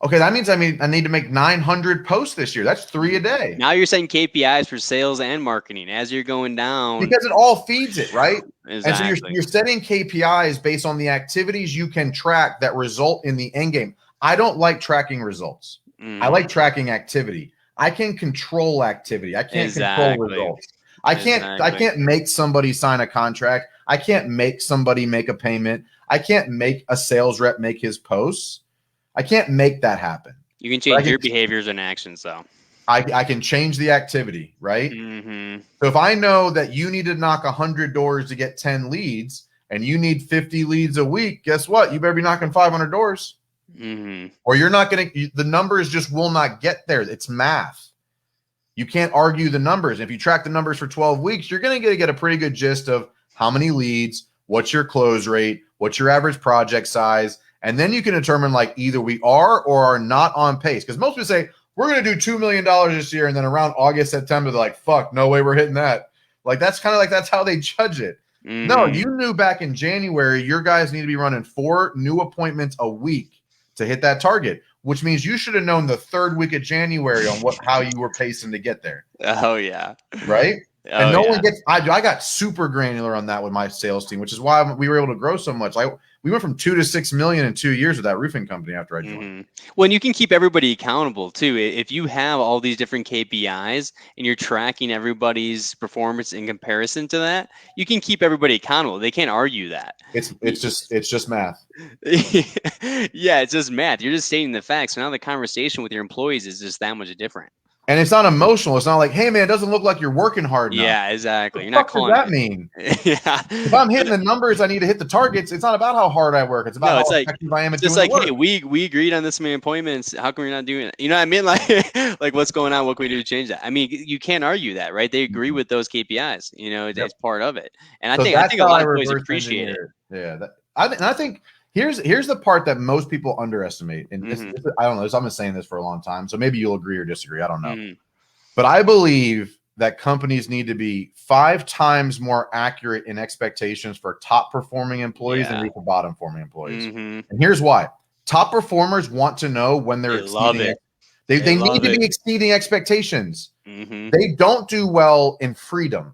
Okay, that means I need to make 900 posts this year. That's 3 a day. Now you're setting KPIs for sales and marketing as you're going down. Because it all feeds it, right? Exactly. And so you're setting KPIs based on the activities you can track that result in the end game. I don't like tracking results. I like tracking activity. I can control activity. I can't control results. I can't make somebody sign a contract. I can't make somebody make a payment. I can't make a sales rep make his posts. I can't make that happen. You can change your behaviors and actions, though. I can change the activity, right? Mm-hmm. So if I know that you need to knock 100 doors to get 10 leads and you need 50 leads a week, guess what? You better be knocking 500 doors. Mm-hmm. Or you're not going to – the numbers just will not get there. It's math. You can't argue the numbers. If you track the numbers for 12 weeks, you're going to get a pretty good gist of how many leads, what's your close rate, what's your average project size, and then you can determine like either we are or are not on pace. Because most people say, we're going to do $2 million this year, and then around August, September, they're like, fuck, no way we're hitting that. Like that's kind of like that's how they judge it. Mm-hmm. No, you knew back in January your guys need to be running 4 new appointments a week to hit that target, which means you should have known the 3rd week of January on how you were pacing to get there. Oh, yeah. Right? And no one gets – I got super granular on that with my sales team, which is why we were able to grow so much. We went from 2 to 6 million in 2 years with that roofing company after I joined. Mm-hmm. Well, and you can keep everybody accountable too. If you have all these different KPIs and you're tracking everybody's performance in comparison to that, you can keep everybody accountable. They can't argue that. It's just math. Yeah, it's just math. You're just stating the facts. So now the conversation with your employees is just that much different. And it's not emotional. It's not like, hey, man, it doesn't look like you're working hard enough. Yeah, exactly. What the fuck does that mean? Yeah. If I'm hitting the numbers, I need to hit the targets. It's not about how hard I work. It's about how effective I am at doing the work. Hey, we agreed on this many appointments. How come you're not doing it? You know what I mean? Like what's going on? What can we do to change that? I mean, you can't argue that, right? They agree with those KPIs. You know, it's part of it. And I think a lot of employees appreciate it. Yeah. I think here's the part that most people underestimate. And I don't know. I've been saying this for a long time. So maybe you'll agree or disagree. I don't know. Mm-hmm. But I believe that companies need to be 5 times more accurate in expectations for top performing employees than for bottom performing employees. Mm-hmm. And here's why. Top performers want to know when they're exceeding it. They need to be exceeding expectations. Mm-hmm. They don't do well in freedom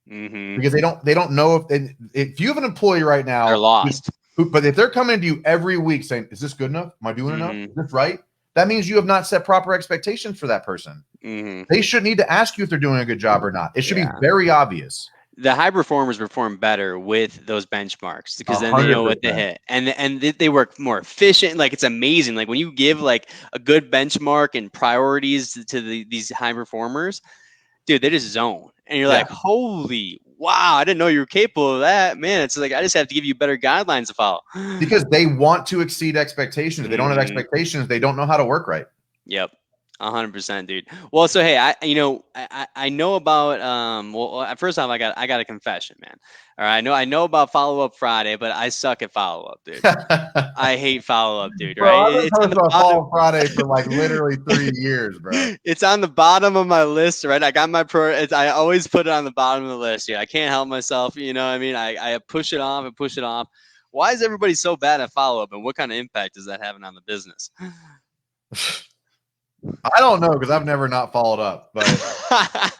because they don't know if you have an employee right now, they're lost. But if they're coming to you every week saying, is this good enough? Am I doing enough? Is this right? That means you have not set proper expectations for that person. Mm-hmm. They shouldn't need to ask you if they're doing a good job or not. It should be very obvious. The high performers perform better with those benchmarks because then they know what they hit, and they work more efficient. Like it's amazing. Like when you give like a good benchmark and priorities to these high performers, dude, they just zone, and you're like, holy wow, I didn't know you were capable of that, man. It's like I just have to give you better guidelines to follow because they want to exceed expectations. If they don't have expectations, they don't know how to work right. Yep. 100%, dude. Well, so hey, I know about well, first off, I got a confession, man. All right, I know about Follow Up Friday, but I suck at follow up, dude. I hate follow up, dude. Right? Bro, it's on the Follow Up Friday for like literally 3 years, bro. It's on the bottom of my list, right? I got my I always put it on the bottom of the list. Yeah, I can't help myself. You know what I mean? I push it off and push it off. Why is everybody so bad at follow-up, and what kind of impact is that having on the business? I don't know because I've never not followed up, but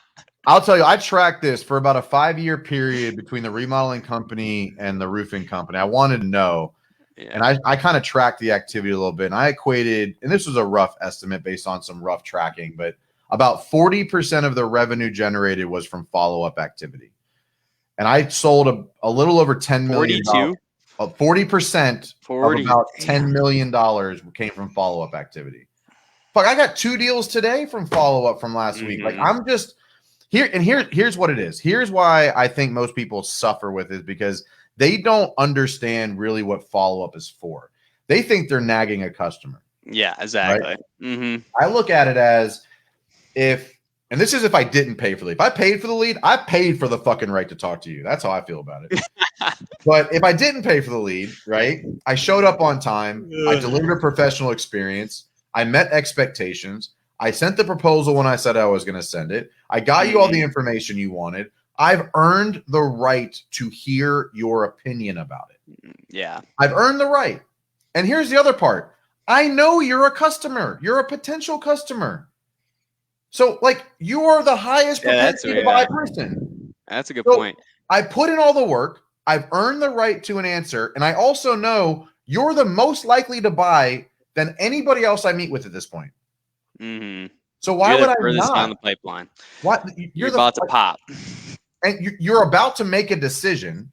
I'll tell you, I tracked this for about a 5-year period between the remodeling company and the roofing company. I wanted to know, and I kind of tracked the activity a little bit, and I equated, and this was a rough estimate based on some rough tracking, but about 40% of the revenue generated was from follow-up activity. And I sold a little over $10 million. 40% of about $10 million came from follow-up activity. Fuck, I got 2 deals today from follow-up from last week. Like, I'm just here, and here's what it is. Here's why I think most people suffer with it, because they don't understand really what follow-up is for. They think they're nagging a customer. Yeah, exactly. Right? I look at it as and this is if I didn't pay for the lead. If I paid for the lead, I paid for the fucking right to talk to you. That's how I feel about it. But if I didn't pay for the lead, right, I showed up on time. I delivered a professional experience. I met expectations. I sent the proposal when I said I was going to send it. I got you all the information you wanted. I've earned the right to hear your opinion about it. Yeah. I've earned the right. And here's the other part. I know you're a customer. You're a potential customer. So, like, you are the highest propensity to buy person. That's a good point. I put in all the work. I've earned the right to an answer. And I also know you're the most likely to buy than anybody else I meet with at this point. So why would I not? Down the pipeline. What? You're about to pop. And you're about to make a decision.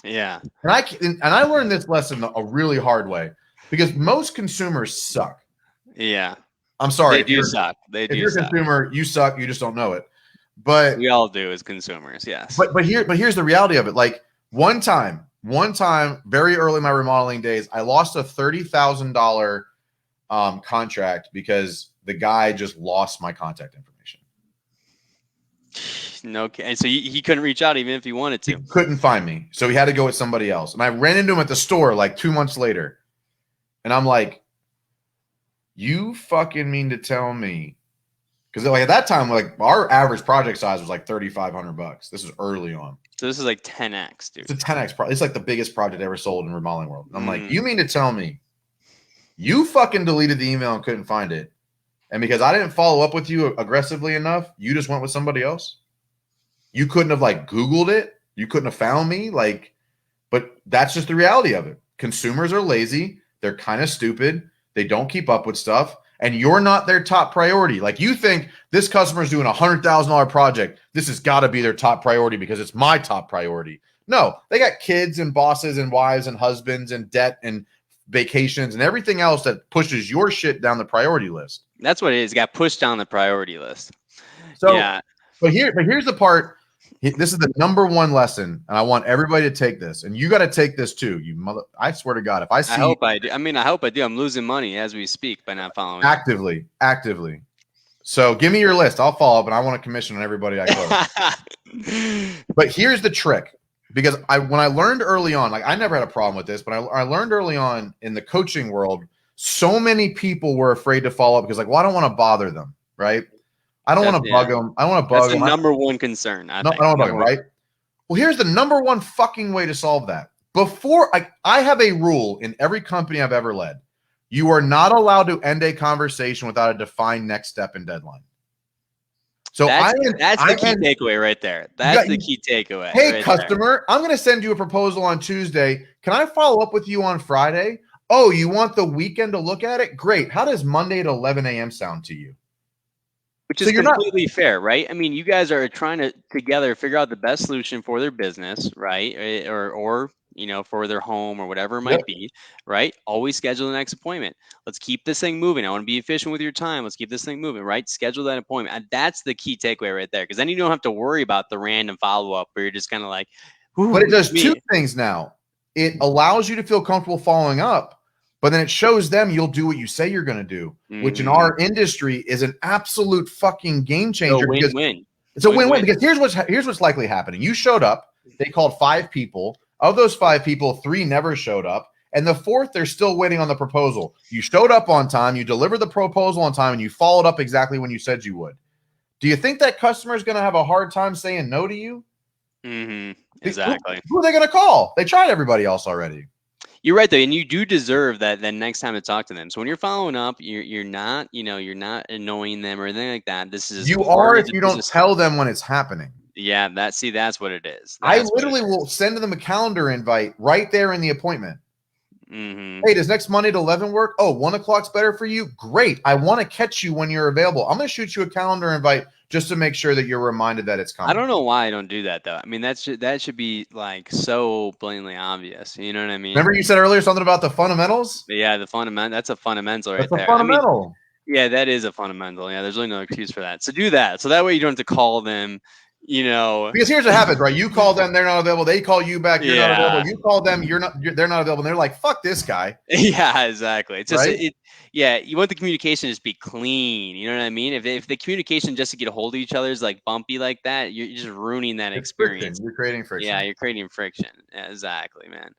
Yeah. And I learned this lesson a really hard way because most consumers suck. Yeah. I'm sorry. They do suck. If you're a consumer, you suck. You just don't know it. But we all do as consumers, yes. But here's the reality of it. Like one time, very early in my remodeling days, I lost a $30,000 contract because the guy just lost my contact information. No, and so he couldn't reach out even if he wanted to. He couldn't find me, so he had to go with somebody else. And I ran into him at the store like 2 months later, and I'm like, you fucking mean to tell me? Because like at that time, like our average project size was like $3,500. This is early on. So this is like 10x, dude. It's a 10x. It's like the biggest project ever sold in remodeling world. I'm like, you mean to tell me you fucking deleted the email and couldn't find it, and because I didn't follow up with you aggressively enough, you just went with somebody else? You couldn't have like Googled it. You couldn't have found me. Like, but that's just the reality of it. Consumers are lazy. They're kind of stupid. They don't keep up with stuff, and you're not their top priority. Like you think this customer's doing a $100,000 project. This has got to be their top priority because it's my top priority. No, they got kids and bosses and wives and husbands and debt and vacations and everything else that pushes your shit down the priority list. That's what it is. It got pushed down the priority list. So, yeah. But here's the part. This is the number one lesson, and I want everybody to take this, and you got to take this too. You mother! I swear to God, if I see, I hope I do. I hope I do. I'm losing money as we speak by not following actively. So give me your list. I'll follow up, and I want a commission on everybody I close. But here's the trick, because when I learned early on, like I never had a problem with this, but I learned early on in the coaching world, so many people were afraid to follow up because like, well, I don't want to bother them, right? I don't want to bug them. I don't want to bug them. That's the number one concern. I don't want to bug them, right? Well, here's the number one fucking way to solve that. Before I have a rule in every company I've ever led. You are not allowed to end a conversation without a defined next step and deadline. So that's the key takeaway right there. That's the key takeaway. Hey, right customer, I'm going to send you a proposal on Tuesday. Can I follow up with you on Friday? Oh, you want the weekend to look at it? Great. How does Monday at 11 a.m. sound to you? Which is completely fair, right? I mean, you guys are trying to together figure out the best solution for their business, right? Or for their home or whatever it might be, right? Always schedule the next appointment. Let's keep this thing moving. I want to be efficient with your time. Let's keep this thing moving, right? Schedule that appointment. And that's the key takeaway right there. Because then you don't have to worry about the random follow-up where you're just kind of like, but it does two things now. It allows you to feel comfortable following up, but then it shows them you'll do what you say you're going to do, which in our industry is an absolute fucking game changer. Win-win. It's a win-win because here's what's likely happening. You showed up. They called 5 people. Of those 5 people, 3 never showed up. And the 4th, they're still waiting on the proposal. You showed up on time. You delivered the proposal on time, and you followed up exactly when you said you would. Do you think that customer is going to have a hard time saying no to you? Exactly. Who are they going to call? They tried everybody else already. You're right though, and you do deserve that next time to talk to them. So when you're following up, you're not, you're not annoying them or anything like that. This is You part are of if the you don't business. tell them when it's happening. Yeah, that's what it is. I That's what it literally will is. send them a calendar invite right there in the appointment. Mhm. Hey, does next Monday at 11 work? Oh, 1 o'clock's better for you? Great. I want to catch you when you're available. I'm going to shoot you a calendar invite just to make sure that you're reminded that it's coming. I don't know why I don't do that though. I mean, that should be like so blatantly obvious. You know what I mean? Remember you said earlier something about the fundamentals? But yeah, the fundamental. That's a fundamental right That's a there. fundamental. Yeah, that is a fundamental. Yeah, there's really no excuse for that. So do that. So that way you don't have to call them. Because here's what happens, right? You call them, they're not available. They call you back, you're not available. You call them, they're not available. And they're like, fuck this guy. Yeah, exactly. It's just Right? yeah, you want the communication to just be clean. You know what I mean? If the communication just to get a hold of each other is like bumpy like that, you're just ruining that It's experience. friction. You're creating friction. Yeah, you're creating friction. Yeah, exactly, man.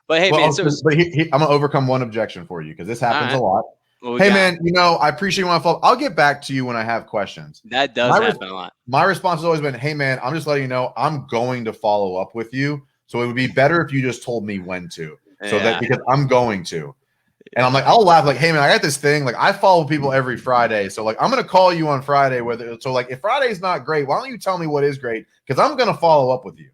But hey, Well, man. So but I'm going to overcome one objection for you because this happens right. a lot. what we Hey, got? man, I appreciate you want to follow. I'll get back to you when I have questions. That does happen a lot. My response has always been, hey, man, I'm just letting you know I'm going to follow up with you. So it would be better if you just told me when to. So that because I'm going to. And I'm like, I'll laugh like, hey, man, I got this thing. Like, I follow people every Friday. So, like, I'm going to call you on Friday. Like, if Friday's not great, why don't you tell me what is great? Because I'm going to follow up with you.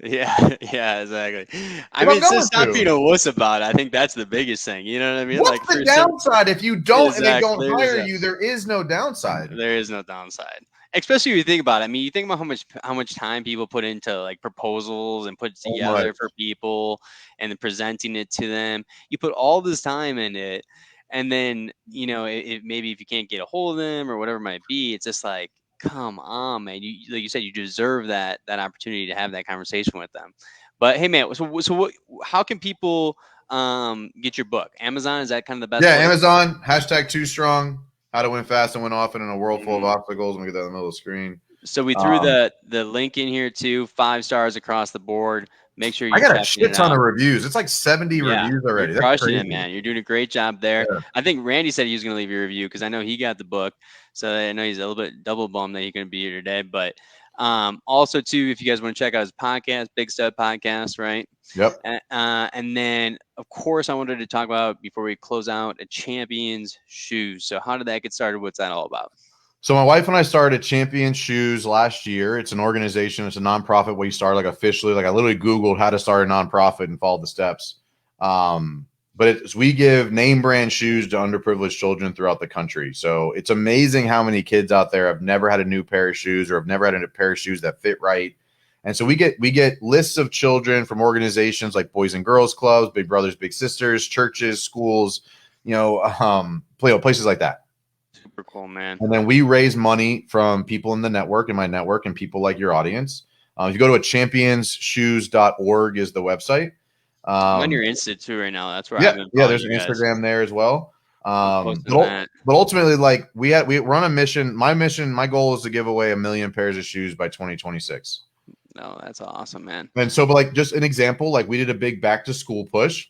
Yeah, yeah, exactly. I mean, so stop being a wuss about it. I think that's the biggest thing. You know what I mean? What's the downside if you don't and they don't hire Exactly. you? There is no downside. There is no downside. Especially if you think about it. I mean, you think about how much time people put into like proposals and put together for people and then presenting it to them. You put all this time in it, and then maybe if you can't get a hold of them or whatever it might be, it's just like, come on, man. You like you said, you deserve that opportunity to have that conversation with them. But hey, man, so what? How can people get your book? Amazon, is that kind of the best? Yeah, place? Amazon #2strong. How to win fast and win often in a world full of obstacles. I'm gonna get that in the middle of the screen. So we threw the link in here too. 5 stars across the board. Make sure you. I got a shit ton of reviews. It's like 70 reviews already. You're crushing it, man. You're doing a great job there. Yeah. I think Randy said he was going to leave a review because I know he got the book. So I know he's a little bit double bummed that he's going to be here today. But also, too, if you guys want to check out his podcast, Big Stud Podcast, right? Yep. And then, of course, I wanted to talk about, before we close out, a Champions Shoes. So how did that get started? What's that all about? So my wife and I started Champion Shoes last year. It's an organization. It's a nonprofit where you start like officially. Like I literally Googled how to start a nonprofit and followed the steps. But we give name brand shoes to underprivileged children throughout the country. So it's amazing how many kids out there have never had a new pair of shoes or have never had a pair of shoes that fit right. And so we get lists of children from organizations like Boys and Girls Clubs, Big Brothers, Big Sisters, churches, schools, places like that. Super cool, man. And then we raise money from people in the network, in my network, and people like your audience. If you go to championsshoes.org is the website. I'm on your Insta too right now. That's where I've been. Yeah, there's an Instagram there as well. But ultimately, like we're on a mission. My goal is to give away 1 million pairs of shoes by 2026. No, that's awesome, man. And so, but like just an example, like we did a big back to school push,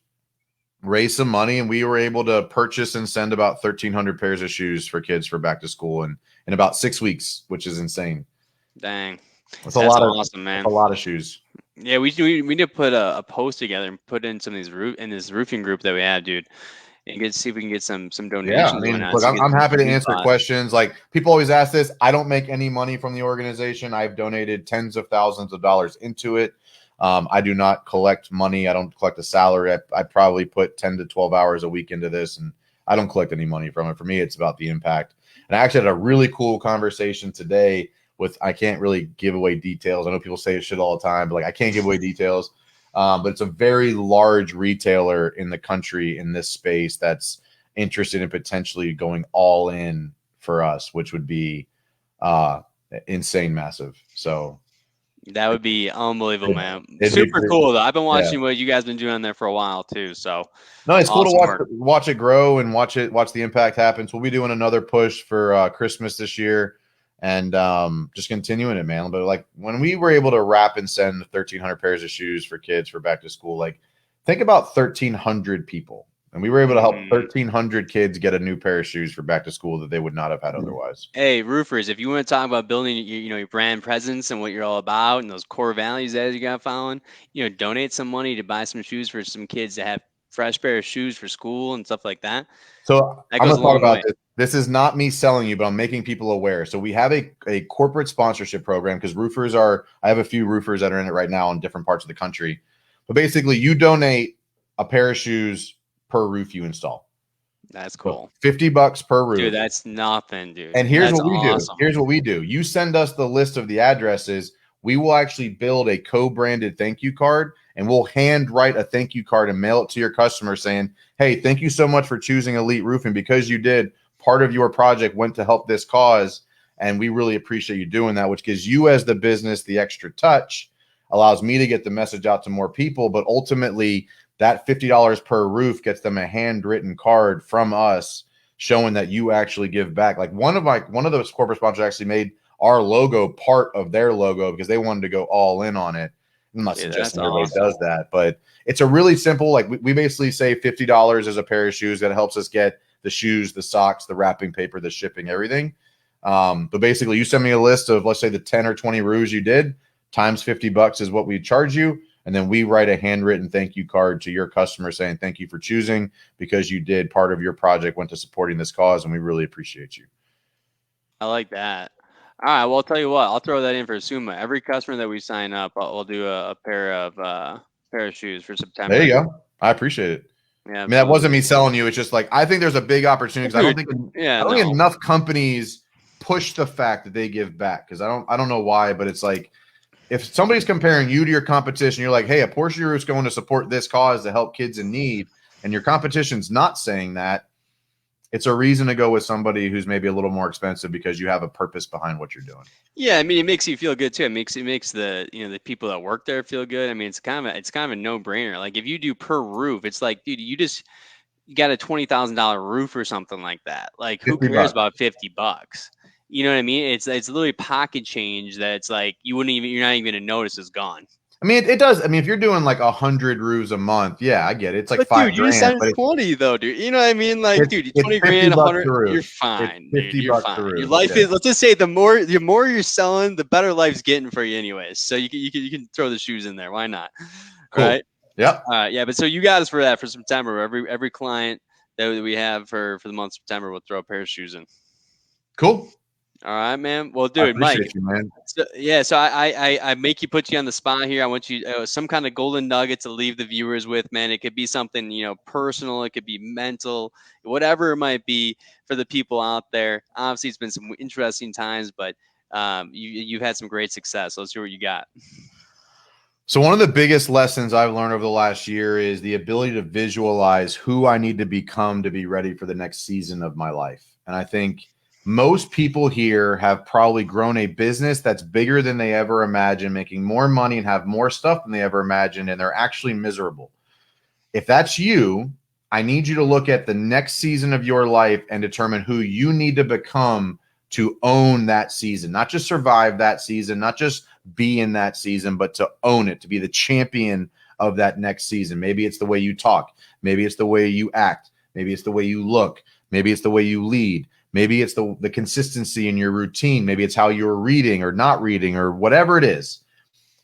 raised some money, and we were able to purchase and send about 1,300 pairs of shoes for kids for back to school in about 6 weeks, which is insane. Dang, that's awesome, man. A lot of shoes. Yeah, we need to put a post together and put in some of these this roofing group that we have, dude, and see if we can get some donations. Yeah, I mean, look, I'm happy to answer questions. Like people always ask this. I don't make any money from the organization. I've donated tens of thousands of dollars into it. I do not collect money. I don't collect a salary. I probably put 10 to 12 hours a week into this, and I don't collect any money from it. For me, it's about the impact. And I actually had a really cool conversation today I can't really give away details. I know people say shit all the time, but like I can't give away details. But it's a very large retailer in the country in this space that's interested in potentially going all in for us, which would be insane massive. So that would be unbelievable, man. Super cool though. I've been watching what you guys been doing there for a while too. So no, it's cool to watch it grow and watch the impact happen. So we'll be doing another push for Christmas this year. And just continuing it, man. But like when we were able to wrap and send 1,300 pairs of shoes for kids for back to school, like think about 1,300 people. And we were able to help 1,300 kids get a new pair of shoes for back to school that they would not have had otherwise. Hey, roofers, if you want to talk about building your brand presence and what you're all about and those core values that you got following, donate some money to buy some shoes for some kids that have fresh pair of shoes for school and stuff like that. So That I'm goes going a to talk long about way. this. This is not me selling you, but I'm making people aware. So we have a corporate sponsorship program because I have a few roofers that are in it right now in different parts of the country. But basically, you donate a pair of shoes per roof you install. That's cool. So $50 per roof. Dude, that's nothing, dude. And here's That's what we awesome. do. Here's what we do. You send us the list of the addresses. We will actually build a co-branded thank you card, and we'll hand write a thank you card and mail it to your customer saying, hey, thank you so much for choosing Elite Roofing. Because you did, part of your project went to help this cause, and we really appreciate you doing that, which gives you as the business the extra touch, allows me to get the message out to more people. But ultimately, that $50 per roof gets them a handwritten card from us showing that you actually give back. Like one of those corporate sponsors actually made our logo part of their logo because they wanted to go all in on it. I'm not suggesting everybody does that, but it's a really simple, like we basically say $50 is a pair of shoes that helps us get the shoes, the socks, the wrapping paper, the shipping, everything. But basically you send me a list of, let's say, the 10 or 20 roofs you did times $50 is what we charge you. And then we write a handwritten thank you card to your customer saying, thank you for choosing, because you did, part of your project went to supporting this cause, and we really appreciate you. I like that. All right. Well, I'll tell you what, I'll throw that in for Suma. Every customer that we sign up, we'll do a pair of shoes for September. There you go. I appreciate it. Yeah, I mean, that wasn't me selling you. It's just like, I think there's a big opportunity because I don't think enough companies push the fact that they give back. Because I don't know why, but it's like, if somebody's comparing you to your competition, you're like, hey, a portion of your roof's going to support this cause to help kids in need, and your competition's not saying that, it's a reason to go with somebody who's maybe a little more expensive because you have a purpose behind what you're doing. Yeah, I mean, it makes you feel good too. It makes the the people that work there feel good. I mean, it's kind of a no-brainer. Like if you do per roof, it's like, dude, you got a $20,000 roof or something like that. Like who cares about $50? You know what I mean? It's literally pocket change that it's like you're not even gonna notice it's gone. I mean, it does. I mean, if you're doing like 100 roofs a month, yeah, I get it. It's like but $5 dude, you grand. said 20 though, dude. You know what I mean? Like, dude, 20 grand, 100, you're fine. Dude, you're fine. Your life is. Let's just say the more you're selling, the better life's getting for you, anyways. So you can throw the shoes in there. Why not? Cool. Right? Yep. Yeah, but so you got us for that for September. Every client that we have for the month of September, we'll throw a pair of shoes in. Cool. All right, man. Well, dude, Mike. You, man. So I make you put you on the spot here. I want you some kind of golden nugget to leave the viewers with, man. It could be something personal. It could be mental, whatever it might be for the people out there. Obviously, it's been some interesting times, but you've had some great success. So let's see what you got. So one of the biggest lessons I've learned over the last year is the ability to visualize who I need to become to be ready for the next season of my life. And I think most people here have probably grown a business that's bigger than they ever imagined, making more money and have more stuff than they ever imagined, and they're actually miserable. If that's you, I need you to look at the next season of your life and determine who you need to become to own that season, not just survive that season, not just be in that season, but to own it, to be the champion of that next season. Maybe it's the way you talk. Maybe it's the way you act. Maybe it's the way you look. Maybe it's the way you lead. Maybe it's the consistency in your routine. Maybe it's how you're reading or not reading or whatever it is.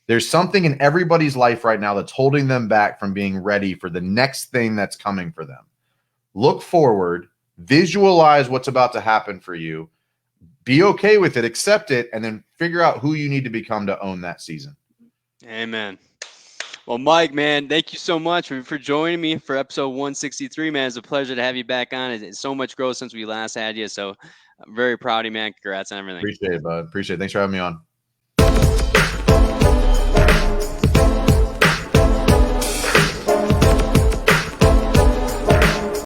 There's something in everybody's life right now that's holding them back from being ready for the next thing that's coming for them. Look forward, visualize what's about to happen for you, be okay with it, accept it, and then figure out who you need to become to own that season. Amen. Well, Mike, man, thank you so much for joining me for episode 163, man. It's a pleasure to have you back on. It's so much growth since we last had you. So I'm very proud of you, man. Congrats on everything. Appreciate it, bud. Appreciate it. Thanks for having me on.